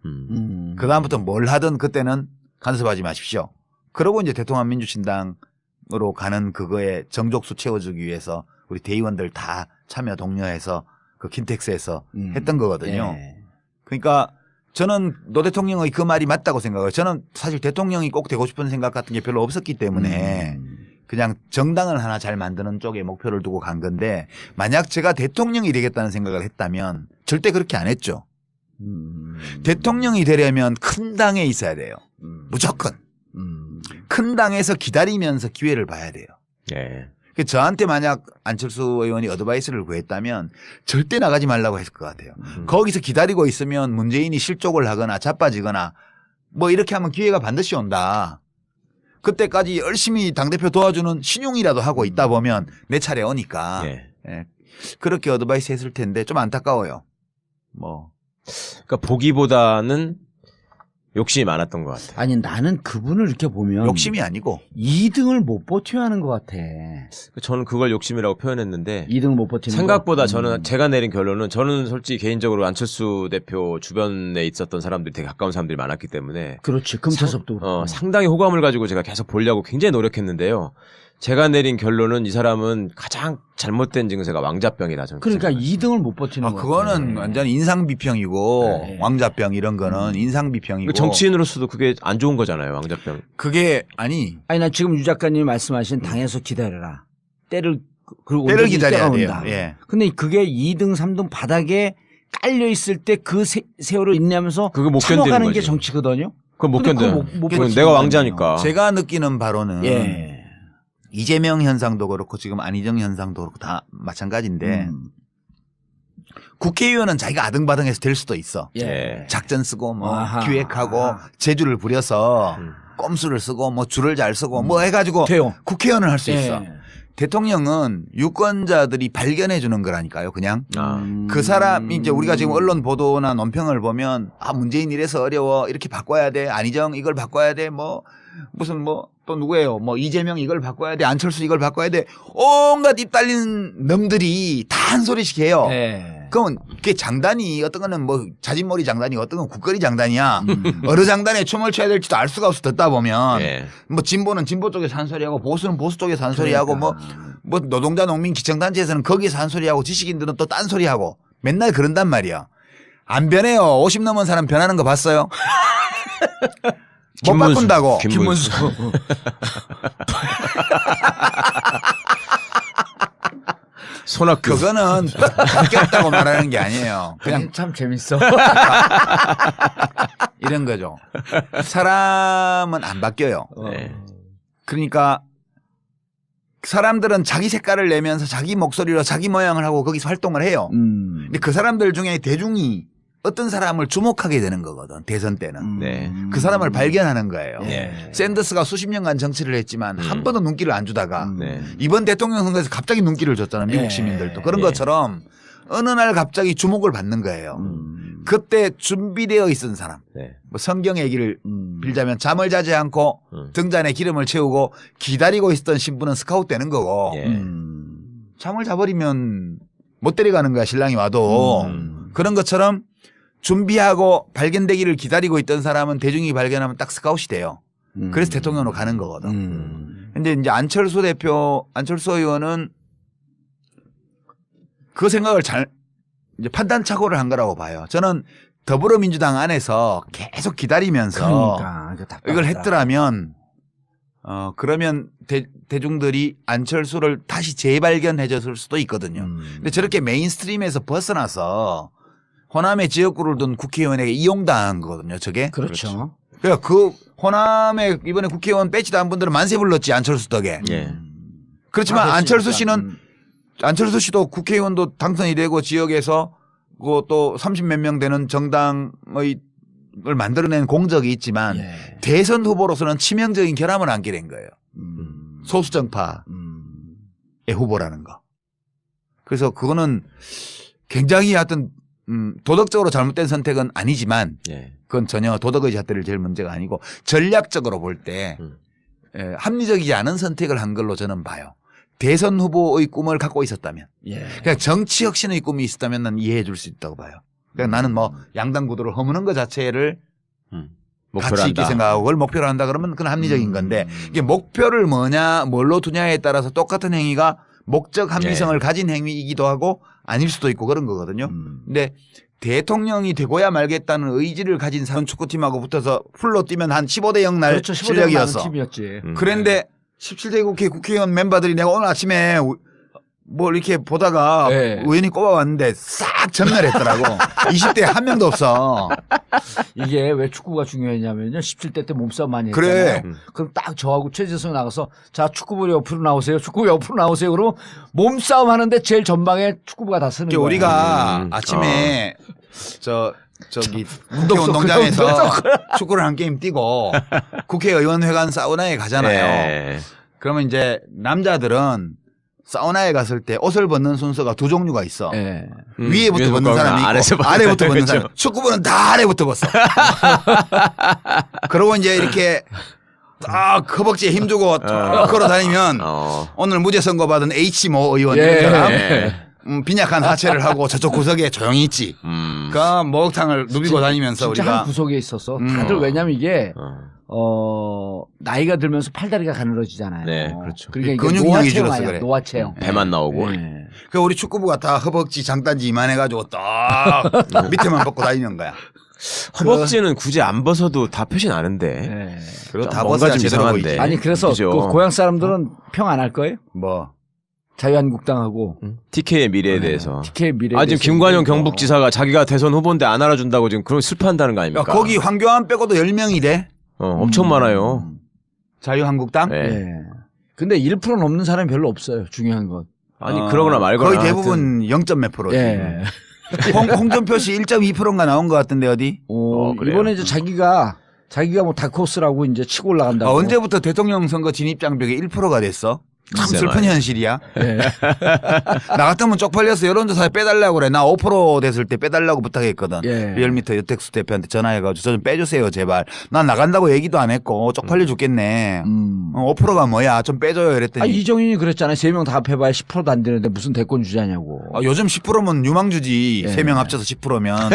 그다음부터 뭘 하든 그때는 간섭하지 마십시오. 그러고 이제 대통합 민주신당으로 가는 그거에 정족수 채워주기 위해서 우리 대의원들 다 참여 독려해서 그 킨텍스에서 했던 거거든요. 예. 그러니까 저는 노 대통령의 그 말이 맞다고 생각해요. 저는 사실 대통령이 꼭 되고 싶은 생각 같은 게 별로 없었기 때문에 그냥 정당을 하나 잘 만드는 쪽에 목표를 두고 간 건데 만약 제가 대통령이 되겠다는 생각을 했다면 절대 그렇게 안 했죠. 대통령이 되려면 큰 당에 있어야 돼요. 무조건. 큰 당에서 기다리면서 기회를 봐야 돼요. 예. 저한테 만약 안철수 의원이 어드바이스를 구했다면 절대 나가지 말라고 했을 것 같아요. 거기서 기다리고 있으면 문재인이 실족을 하거나 자빠지거나 뭐 이렇게 하면 기회가 반드시 온다. 그때까지 열심히 당대표 도와주는 신용이라도 하고 있다 보면 내 차례 오니까 예. 예. 그렇게 어드바이스 했을 텐데 좀 안타까워요. 뭐. 그러니까 보기보다는 욕심이 많았던 것 같아요. 아니 나는 그분을 이렇게 보면 욕심이 아니고 2등을 못 버텨야 하는 것 같아. 저는 그걸 욕심이라고 표현했는데 2등을 못 버티는 생각보다 거. 저는 제가 내린 결론은 저는 솔직히 개인적으로 안철수 대표 주변에 있었던 사람들이 되게 가까운 사람들이 많았기 때문에 그렇지. 금태섭도 그렇고. 상당히 호감을 가지고 제가 계속 보려고 굉장히 노력했는데요. 제가 내린 결론은 이 사람은 가장 잘못된 증세가 왕자병이다. 저는 그러니까 생각해요. 2등을 못 버티는 거. 그거는 완전 인상비평이고 네. 왕자병 이런 거는 인상비평이고 정치인으로서도 그게 안 좋은 거잖아요. 왕자병. 그게 아니 아니 나 지금 유 작가님이 말씀하신 당에서 기다려라. 때를 그리고 때를 언제든지 기다려야 때가 돼요. 온다. 예. 근데 그게 2등 3등 바닥에 깔려 있을 때 그 세월을 인내하면서 그거 못 참아가는 견디는 게 거지. 정치거든요. 그걸 못 근데 견뎌요. 그거 못 그건 버티는 내가 거 왕자니까. 제가 느끼는 바로는 예. 이재명 현상도 그렇고 지금 안희정 현상도 그렇고 다 마찬가지인데 국회의원은 자기가 아등바등해서 될 수도 있어. 예. 작전 쓰고 뭐 아하. 기획하고 재주를 부려서 꼼수를 쓰고 뭐 줄을 잘 쓰고 뭐 해가지고 돼요. 국회의원을 할 수 있어. 예. 대통령은 유권자들이 발견해 주는 거라니까요. 그냥 그 사람이 이제 우리가 지금 언론 보도나 논평을 보면 아 문재인 이래서 어려워 이렇게 바꿔야 돼 안희정 이걸 바꿔야 돼 뭐 무슨 뭐 또 누구예요 뭐 이재명 이걸 바꿔야 돼 안철수 이걸 바꿔야 돼 온갖 입 달린 놈들이 다 한 소리씩 해요. 예. 그러면 그게 장단이 어떤 거는 뭐 자진몰이 장단이 어떤 건 국거리 장단이야. 어느 장단에 춤을 춰야 될지도 알 수가 없어 듣다 보면 예. 뭐 진보는 진보 쪽에서 한 소리하고 보수는 보수 쪽에서 한 소리하고 뭐 노동자 농민 기청단체에서는 거기서 한 소리하고 지식인들은 또 딴 소리하고 맨날 그런단 말이야. 안 변해요. 50 넘은 사람 변하는 거 봤어요? 못 김문수. 바꾼다고. 김문수. 손학규. 그거는 바뀌었다고 말하는 게 아니에요. 그냥 참 재밌어. 이런 거죠. 사람은 안 바뀌어요. 네. 그러니까 사람들은 자기 색깔을 내면서 자기 목소리로 자기 모양을 하고 거기서 활동을 해요. 근데 그 사람들 중에 대중이 어떤 사람을 주목하게 되는 거거든. 대선 때는. 네. 그 사람을 발견하는 거예요. 네. 샌더스가 수십 년간 정치를 했지만 한 번도 눈길을 안 주다가 네. 이번 대통령 선거에서 갑자기 눈길을 줬잖아요. 미국 예. 시민들도. 그런 예. 것처럼 어느 날 갑자기 주목을 받는 거예요. 그때 준비되어 있던 사람. 네. 뭐 성경 얘기를 빌자면 잠을 자지 않고 등잔에 기름을 채우고 기다리고 있었던 신부는 스카웃 되는 거고 예. 잠을 자버리면 못 데려가는 거야 신랑이 와도. 그런 것처럼 준비하고 발견되기를 기다리고 있던 사람은 대중이 발견하면 딱 스카웃이 돼요. 그래서 대통령으로 가는 거거든. 근데 이제 안철수 의원은 그 생각을 잘 이제 판단착오를 한 거라고 봐요. 저는 더불어민주당 안에서 계속 기다리면서 그러니까 이걸 했더라면 그러면 대중들이 안철수를 다시 재발견해 줬을 수도 있거든요. 근데 저렇게 메인스트림에서 벗어나서 호남의 지역구를 둔 국회의원에게 이용당한 거거든요. 저게. 그렇죠. 그러니까 그 호남에 이번에 국회의원 배치도 한 분들은 만세 불렀지 안철수 덕에. 예. 그렇지만 아, 안철수 됐으니까. 씨는 안철수 씨도 국회의원도 당선이 되고 지역에서 또 30몇 명 되는 정당을 만들어낸 공적이 있지만 예. 대선 후보로서는 치명적인 결함을 안게 된 거예요. 소수정파의 후보라는 거. 그래서 그거는 굉장히 하여튼 도덕적으로 잘못된 선택은 아니지만 예. 그건 전혀 도덕의 잣대를 제일 문제가 아니고 전략적으로 볼 때 합리적이지 않은 선택을 한 걸로 저는 봐요. 대선 후보의 꿈을 갖고 있었다면 예. 그냥 정치 혁신의 꿈이 있었다면 난 이해해 줄 수 있다고 봐요. 그러니까 나는 뭐 양당 구도를 허무는 것 자체를 목표로 가치 있게 한다. 생각하고 그걸 목표로 한다 그러면 그건 합리적인 건데 이게 목표를 뭘로 두냐에 따라서 똑같은 행위가 목적 합리성을 가진 행위이기도 하고 아닐 수도 있고 그런 거거든요. 근데 대통령이 되고야 말겠다는 의지를 가진 사람 축구팀하고 붙어서 풀로 뛰면 한 15대 0 날 그렇죠. 15대 실력이었어. 팀이었지. 그런데 17대 국회 국회의원 멤버들이 내가 오늘 아침에 뭘 이렇게 보다가 네. 우연히 꼽아봤는데 싹 전멸했더라고. 20대에 한 명도 없어. 이게 왜 축구가 중요했냐면요. 17대 때 몸싸움 많이 그래. 했잖아요. 그럼 딱 저하고 최재성 나가서 자 축구부 옆으로 나오세요. 축구부 옆으로 나오세요. 그러면 몸싸움 하는데 제일 전방에 축구부가 다 서는 거예요. 우리가 아침에 저기 국회 운동장에서 축구를 한 게임 뛰고 국회의원회관 사우나에 가잖아요. 네. 그러면 이제 남자들은 사우나에 갔을 때 옷을 벗는 순서가 두 종류가 있어. 예. 위에부터 벗는 사람이 있고 아래부터 벗는 사람. 축구부는 다 아래부터 벗어. 그러고 이제 이렇게 딱 허벅지에 힘주고 쭉 걸어다니면 오늘 무죄 선고 받은 H모 의원 이처럼 빈약한 하체를 하고 저쪽 구석에 조용히 있지. 그 목욕탕을 누비고 다니면서 진짜 우리가 한 구석에 있었어. 다들 왜냐면 이게 나이가 들면서 팔다리가 가늘어지잖아요. 네, 그렇죠. 그러니까 근육량이 노화체형 줄어서 아니야, 그래. 노화체형. 배만 나오고. 네. 그 우리 축구부가 다 허벅지 장단지 이만해가지고 딱 밑에만 벗고 다니는 거야. 허벅지는 굳이 안 벗어도 다 표시 나는데. 네. 그리고 다 뭔가 벗어야 좀 제대로 이상한데. 보이지. 아니 그래서 그죠. 그 고향 사람들은 평 안 할 거예요? 뭐 자유한국당하고 TK의 미래에 대해서. TK 미래. 지금 김관영 경북지사가 자기가 대선 후보인데 안 알아준다고 지금 그럼 슬퍼한다는 거 야, 아닙니까? 거기 황교안 빼고도 10명이래. 엄청 많아요. 자유한국당? 네. 네. 근데 1% 넘는 사람이 별로 없어요. 중요한 건. 아니 그러거나 말거나. 거의 대부분 0. 몇 프로지. 예. 홍준표 씨 1.2%인가 나온 것 같은데 어디? 그래요? 이번에 이제 자기가 뭐 다크호스라고 이제 치고 올라간다고. 언제부터 대통령 선거 진입 장벽이 1%가 됐어? 참 글쎄 슬픈 말이야. 현실이야. 예. 나 같으면 쪽팔려서 여론조사에 빼달라고 그래. 나 5% 됐을 때 빼달라고 부탁했거든. 예. 리얼미터 여택수 대표한테 전화해가지고 저 좀 빼주세요 제발. 난 나간다고 얘기도 안 했고 쪽팔려 죽겠네. 5%가 뭐야 좀 빼줘요 이랬더니. 이정인이 그랬잖아요. 3명 다 합해봐야 10%도 안 되는데 무슨 대권 주자냐고. 요즘 10%면 유망주지. 예. 3명 합쳐서 10%면.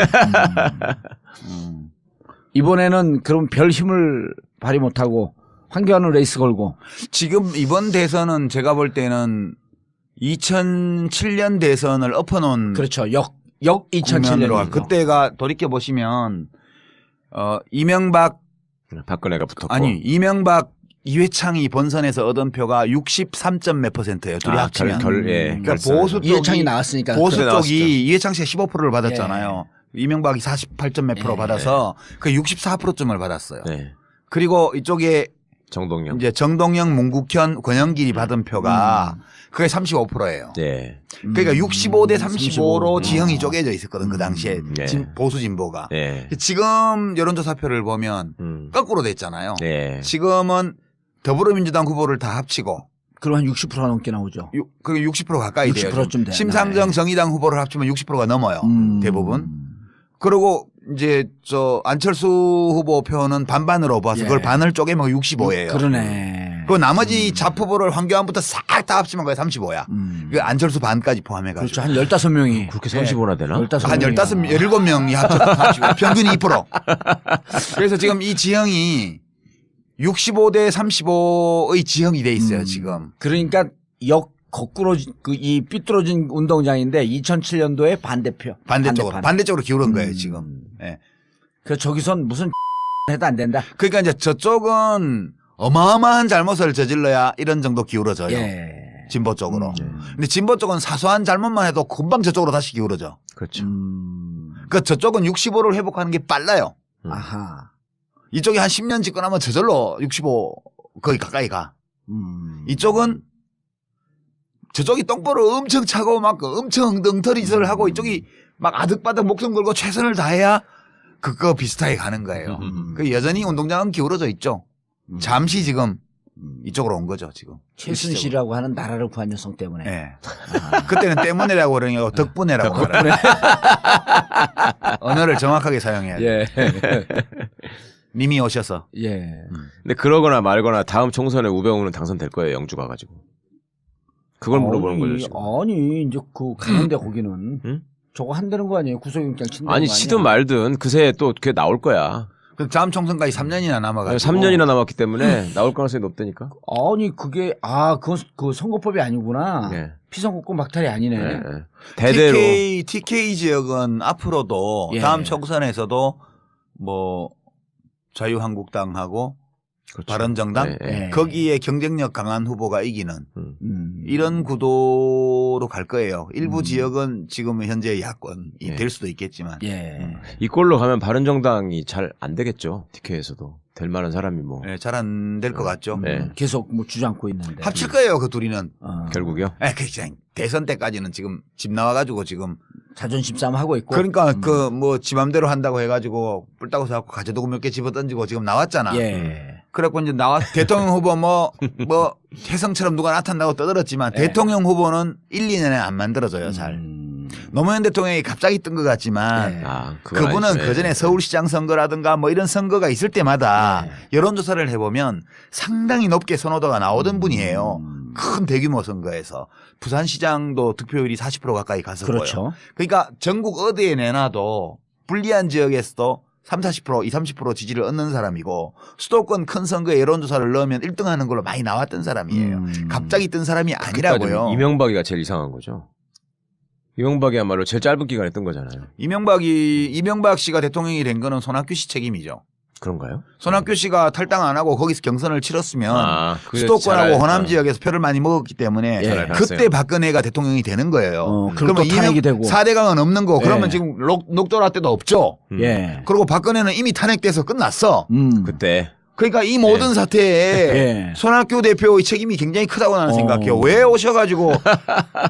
이번에는 그럼 별 힘을 발휘 못하고 황교안은 레이스 걸고. 지금 이번 대선은 제가 볼 때는 2007년 대선을 엎어놓은 그렇죠. 역 2007년. 그때가 돌이켜 보시면 이명박 박근혜가 붙었고. 아니 이명박 이회창이 본선에서 얻은 표가 63점 몇 %예요. 둘이 합치면. 그러니까 보수 쪽이 이해창이 나왔으니까. 보수 그때 쪽이 이회창 씨가 15%를 받았잖아요. 이명박이 48점 몇 프로 받아서 그 64%쯤을 받았어요. 네. 그리고 이쪽에 정동영. 이제 정동영, 문국현, 권영길이 받은 표가 그게 35%예요. 네. 그러니까 65대 35로 지형이 쪼개져 있었거든 그 당시에 네. 보수 진보가. 네. 지금 여론조사표를 보면 거꾸로 됐잖아요. 네. 지금은 더불어민주당 후보를 다 합치고 그럼 한 60%가 넘게 나오죠. 그게 60% 가까이 돼요. 60%쯤 돼요. 심상정 정의당 후보를 합치면 60%가 넘어요. 대부분. 그리고 이제 안철수 후보 표는 반반으로 봐서 예. 그걸 반을 쪼개면 65예요. 그러네. 그 나머지 잡 후보를 황교안부터 싹 다 합치면 그게 35야. 그 안철수 반까지 포함해가지고. 그렇죠. 한 15명이. 그렇게 35나 되나? 15명이. 한 17명이 합쳐서 35. 평균 2%. 그래서 지금 이 지형이 65대 35의 지형이 돼 있어요, 지금. 그러니까 거꾸로 이 삐뚤어진 운동장인데 2007년도에 반대표. 반대쪽으로 기울은 거예요, 지금. 예. 그 저기선 무슨 해도 안 된다. 그러니까 이제 저쪽은 어마어마한 잘못을 저질러야 이런 정도 기울어져요. 예. 진보 쪽으로. 근데 진보 쪽은 사소한 잘못만 해도 금방 저쪽으로 다시 기울어져. 그렇죠. 그 저쪽은 65를 회복하는 게 빨라요. 아하. 이쪽이 한 10년 집권하면 저절로 65 거의 가까이 가. 이쪽은 저쪽이 똥볼을 엄청 차고 막 엄청 엉덩터리 짓을 하고 이쪽이 막 아득바득 목숨 걸고 최선을 다해야 그거 비슷하게 가는 거예요. 그 여전히 운동장은 기울어져 있죠. 잠시 지금 이쪽으로 온 거죠, 지금. 최순실이라고 하는 나라를 구한 여성 때문에. 예. 그때는 때문에라고 그러는 거 덕분에라고 그래요. 언어를 정확하게 사용해야 돼요. 예. 님이 오셔서. 예. 근데 그러거나 말거나 다음 총선에 우병우는 당선될 거예요. 영주 가가지고. 그걸 물어보는 거죠. 지금. 아니 이제 그 가는데 거기는. 응? 저거 한다는 거 아니에요? 구속영장 친다는 아니 거 아니야? 치든 말든 그새 또 그게 나올 거야. 그 다음 총선까지 3년이나 남아가지고 3년이나 남았기 때문에 나올 가능성이 높다니까. 아니 그게 그건 그 선거법이 아니구나. 네. 피선거권 박탈이 아니네. 네. 대대로 TK 지역은 앞으로도 예. 다음 총선에서도 뭐 자유한국당하고 그렇죠. 바른정당 네. 예. 거기에 경쟁력 강한 후보가 이기는 이런 구도로 갈 거예요. 일부 지역은 지금 현재 야권이 예. 될 수도 있겠지만 예. 이 꼴로 가면 바른정당이 잘 안 되겠죠. TK에서도 될 만한 사람이 뭐 잘 안 될 것 같죠. 네. 계속 뭐 주장고 있는데. 합칠 거예요, 그 둘이는. 결국요. 그냥 대선 때까지는 지금 집 나와가지고 지금 자존심 싸움 하고 있고. 그러니까 그 뭐 지 맘대로 한다고 해가지고 뿔 따고 사갖고 가재도구 몇 개 집어 던지고 지금 나왔잖아. 예. 그래갖고 이제 대통령 후보 뭐 혜성처럼 누가 나타난다고 떠들었지만 대통령 후보는 1, 2년에 안 만들어져요, 잘. 노무현 대통령이 갑자기 뜬 것 같지만 예. 그건 그분은 아니지. 그 전에 서울시장 선거라든가 뭐 이런 선거가 있을 때마다 예. 여론조사를 해보면 상당히 높게 선호도가 나오던 분이에요. 큰 대규모 선거에서. 부산시장도 득표율이 40% 가까이 갔었고요. 그렇죠. 그러니까 전국 어디에 내놔도 불리한 지역에서도 30, 40% 30% 지지를 얻는 사람이고 수도권 큰 선거에 여론조사를 넣으면 1등 하는 걸로 많이 나왔던 사람이에요. 갑자기 뜬 사람이 아니라고요. 이명박이가 제일 이상한 거죠. 이명박이야말로 제일 짧은 기간에 뜬 거잖아요. 이명박 씨가 대통령이 된 거는 손학규 씨 책임이죠. 그런가요? 손학규 씨가 탈당 안 하고 거기서 경선을 치렀으면 그게 수도권하고 잘 호남 지역에서 표를 많이 먹었기 때문에 잘 알았어요. 그때 박근혜가 대통령이 되는 거예요. 그럼 또 탄핵이 되고. 4대강은 없는 거. 그러면 예. 지금 녹조라 때도 없죠. 예. 그리고 박근혜는 이미 탄핵돼서 끝났어. 그때 그러니까 이 모든 사태에 예. 손학규 대표의 책임이 굉장히 크다고 나는 생각해요. 왜 오셔가지고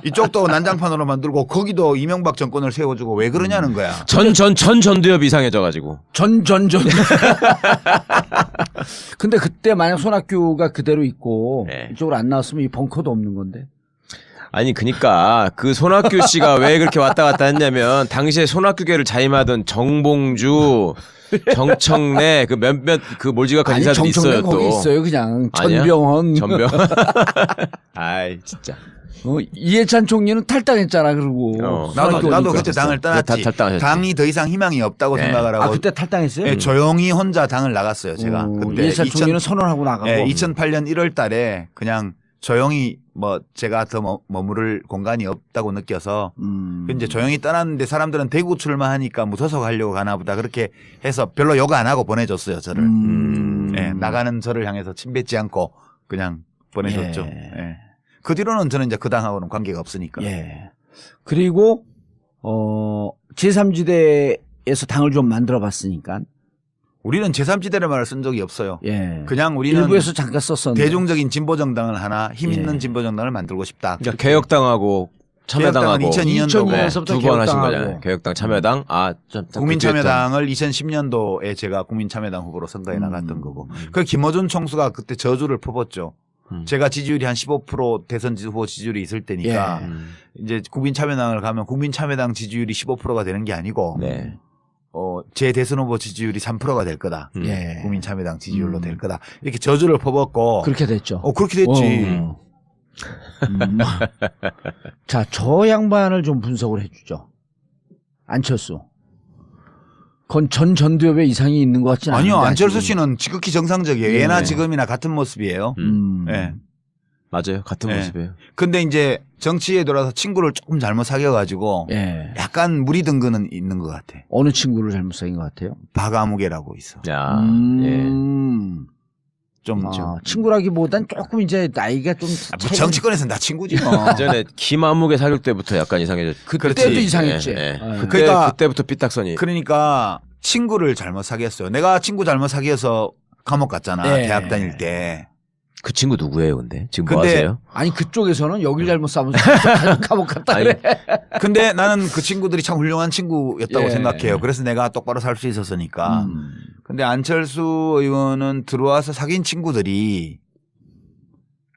이쪽도 난장판으로 만들고 거기도 이명박 정권을 세워주고 왜 그러냐는 거야. 전두엽 이상해져가지고. 전. 근데 그때 만약 손학규가 그대로 있고 네. 이쪽으로 안 나왔으면 이 벙커도 없는 건데. 아니 그니까 그 손학규 씨가 왜 그렇게 왔다 갔다 했냐면 당시에 손학규계를 자임하던 정봉주, 정청래 그 몇몇 그 몰지각한 아니 인사들이 정청래 있어요 거기 또. 있어요 그냥. 아니야? 전병헌. 전병. 아이 진짜. 이해찬 총리는 탈당했잖아 그러고. 나도 손학규 그때 당을 떠났지. 탈당하셨지. 당이 더 이상 희망이 없다고 네. 생각을 하고 그때 탈당했어요? 예, 조용히 혼자 당을 나갔어요. 제가 그때 이해찬 총리는 선언하고 나가고. 2008년 1월 달에 그냥 조용히 뭐 제가 더 머무를 공간이 없다고 느껴서 이제 조용히 떠났는데 사람들은 대구 출마하니까 무서서 가려고 가나 보다 그렇게 해서 별로 욕 안 하고 보내줬어요. 저를. 예, 나가는 저를 향해서 침뱉지 않고 그냥 보내줬죠. 예. 그 뒤로는 저는 이제 그 당하고는 관계가 없으니까. 예. 그리고 제3지대에서 당을 좀 만들어 봤으니까. 우리는 제3지대를 말을 쓴 적이 없어요. 예. 그냥 우리는 일부에서 잠깐 썼었는데. 대중적인 진보정당을 하나 힘 있는 예. 진보정당을 만들고 싶다. 그러니까 개혁당하고 참여당하고 2002년도고 2002년서부터 두 번 하신 개혁당하고. 거잖아요. 개혁당 참여당. 국민참여당을 2010년도에 제가 국민참여당 후보로 선거에 나갔던 거고. 그 김어준 총수가 그때 저주를 퍼붓죠. 제가 지지율이 한 15% 대선 후보 지지율이 있을 때니까 이제 국민참여당을 가면 국민참여당 지지율이 15%가 되는 게 아니고 네. 제 대선 후보 지지율이 3%가 될 거다. 예. 국민참여당 지지율로 될 거다. 이렇게 저주를 퍼붓고 그렇게 됐죠. 그렇게 됐지. 자, 저 양반을 좀 분석을 해주죠. 안철수. 그건 전두엽에 이상이 있는 것 같지는 않은데. 아니요. 안철수 아직은. 씨는 지극히 정상적이에요. 예나 지금이나 같은 모습이에요. 예. 맞아요. 같은 예. 모습이에요. 근데 이제 정치에 들어와서 친구를 조금 잘못 사귀어가지고 예. 약간 무리 든 거는 있는 것 같아. 어느 친구를 잘못 사귄 것 같아요? 박아무개라고 있어. 야, 예. 좀 친구라기보단 조금 이제 나이가 좀. 뭐 정치권에서는 다 친구지 뭐. 전에 김아무개 사귈 때부터 약간 이상해졌죠. 그때도 그렇지. 이상했지. 예, 예. 예. 그러니까 그때부터 삐딱선이. 그러니까 친구를 잘못 사귀었어요. 내가 친구 잘못 사귀어서 감옥 갔잖아. 네. 대학 다닐 때. 그 친구 누구예요, 근데? 지금 뭐 근데 하세요? 아니 그쪽에서는 여길 잘못 싸면서 감옥 갔다 아니, 그래. 근데 나는 그 친구들이 참 훌륭한 친구였다고 예. 생각해요. 그래서 내가 똑바로 살 수 있었으니까. 근데 안철수 의원은 들어와서 사귄 친구들이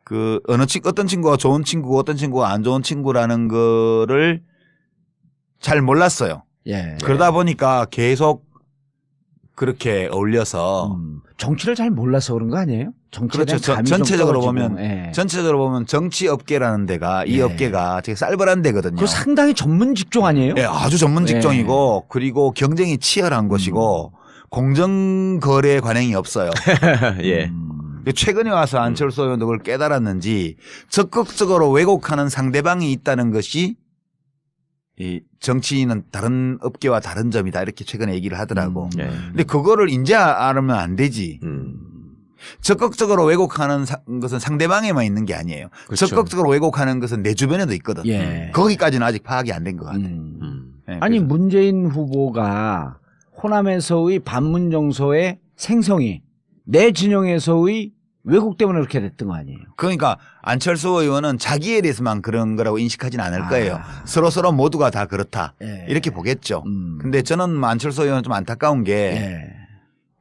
그 어떤 친구가 좋은 친구고 어떤 친구가 안 좋은 친구라는 거를 잘 몰랐어요. 예. 그러다 보니까 계속 그렇게 어울려서 정치를 잘 몰라서 그런 거 아니에요? 정치에 그렇죠. 대한 감이 좀 전체적으로 떨어지고. 보면 예. 전체적으로 보면 정치 업계라는 데가 이 예. 업계가 되게 쌀벌한 데거든요. 그거 상당히 전문 직종 아니에요? 예, 아주 전문 직종이고 그리고 경쟁이 치열한 것이고 공정 거래 관행이 없어요. 예. 최근에 와서 안철수 의원도 그걸 깨달았는지 적극적으로 왜곡하는 상대방이 있다는 것이 이 정치인은 다른 업계와 다른 점이다 이렇게 최근에 얘기를 하더라고. 예. 근데 그거를 이제 알면 안 되지. 적극적으로 왜곡하는 것은 상대방에만 있는 게 아니에요. 그렇죠. 적극적으로 왜곡하는 것은 내 주변에도 있거든. 예. 거기까지는 아직 파악이 안 된 것 같아. 예, 아니 그래서. 문재인 후보가 호남에서의 반문 정서의 생성이 내 진영에서의 왜곡 때문에 그렇게 됐던 거 아니에요? 그러니까 안철수 의원은 자기에 대해서만 그런 거라고 인식하진 않을 아. 거예요. 서로 모두가 다 그렇다. 예. 이렇게 보겠죠. 음. 근데 저는 안철수 의원은 좀 안타까운 게 예.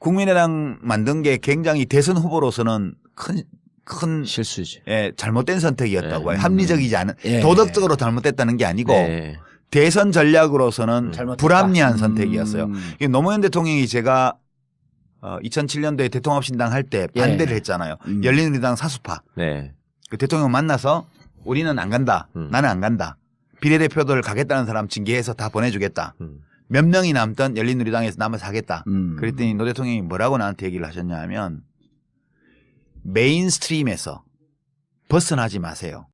국민의당 만든 게 굉장히 대선 후보로서는 큰 실수지. 예, 잘못된 선택이었다고 예. 봐요. 합리적이지 않은 예. 도덕적으로 잘못됐다는 게 아니고 네. 대선 전략으로서는 잘못됐다. 불합리한 선택이었어요. 음. 이게 노무현 대통령이 제가 2007년도에 대통합신당 할 때 예. 반대를 했잖아요. 열린우리당 사수파. 네. 그 대통령 만나서 우리는 안 간다. 나는 안 간다. 비례대표들 가겠다는 사람 징계해서 다 보내주겠다. 몇 명이 남던 열린우리당에서 남아서 하겠다. 그랬더니 노 대통령이 뭐라고 나한테 얘기를 하셨냐 하면 메인스트림에서 벗어나지 마세요.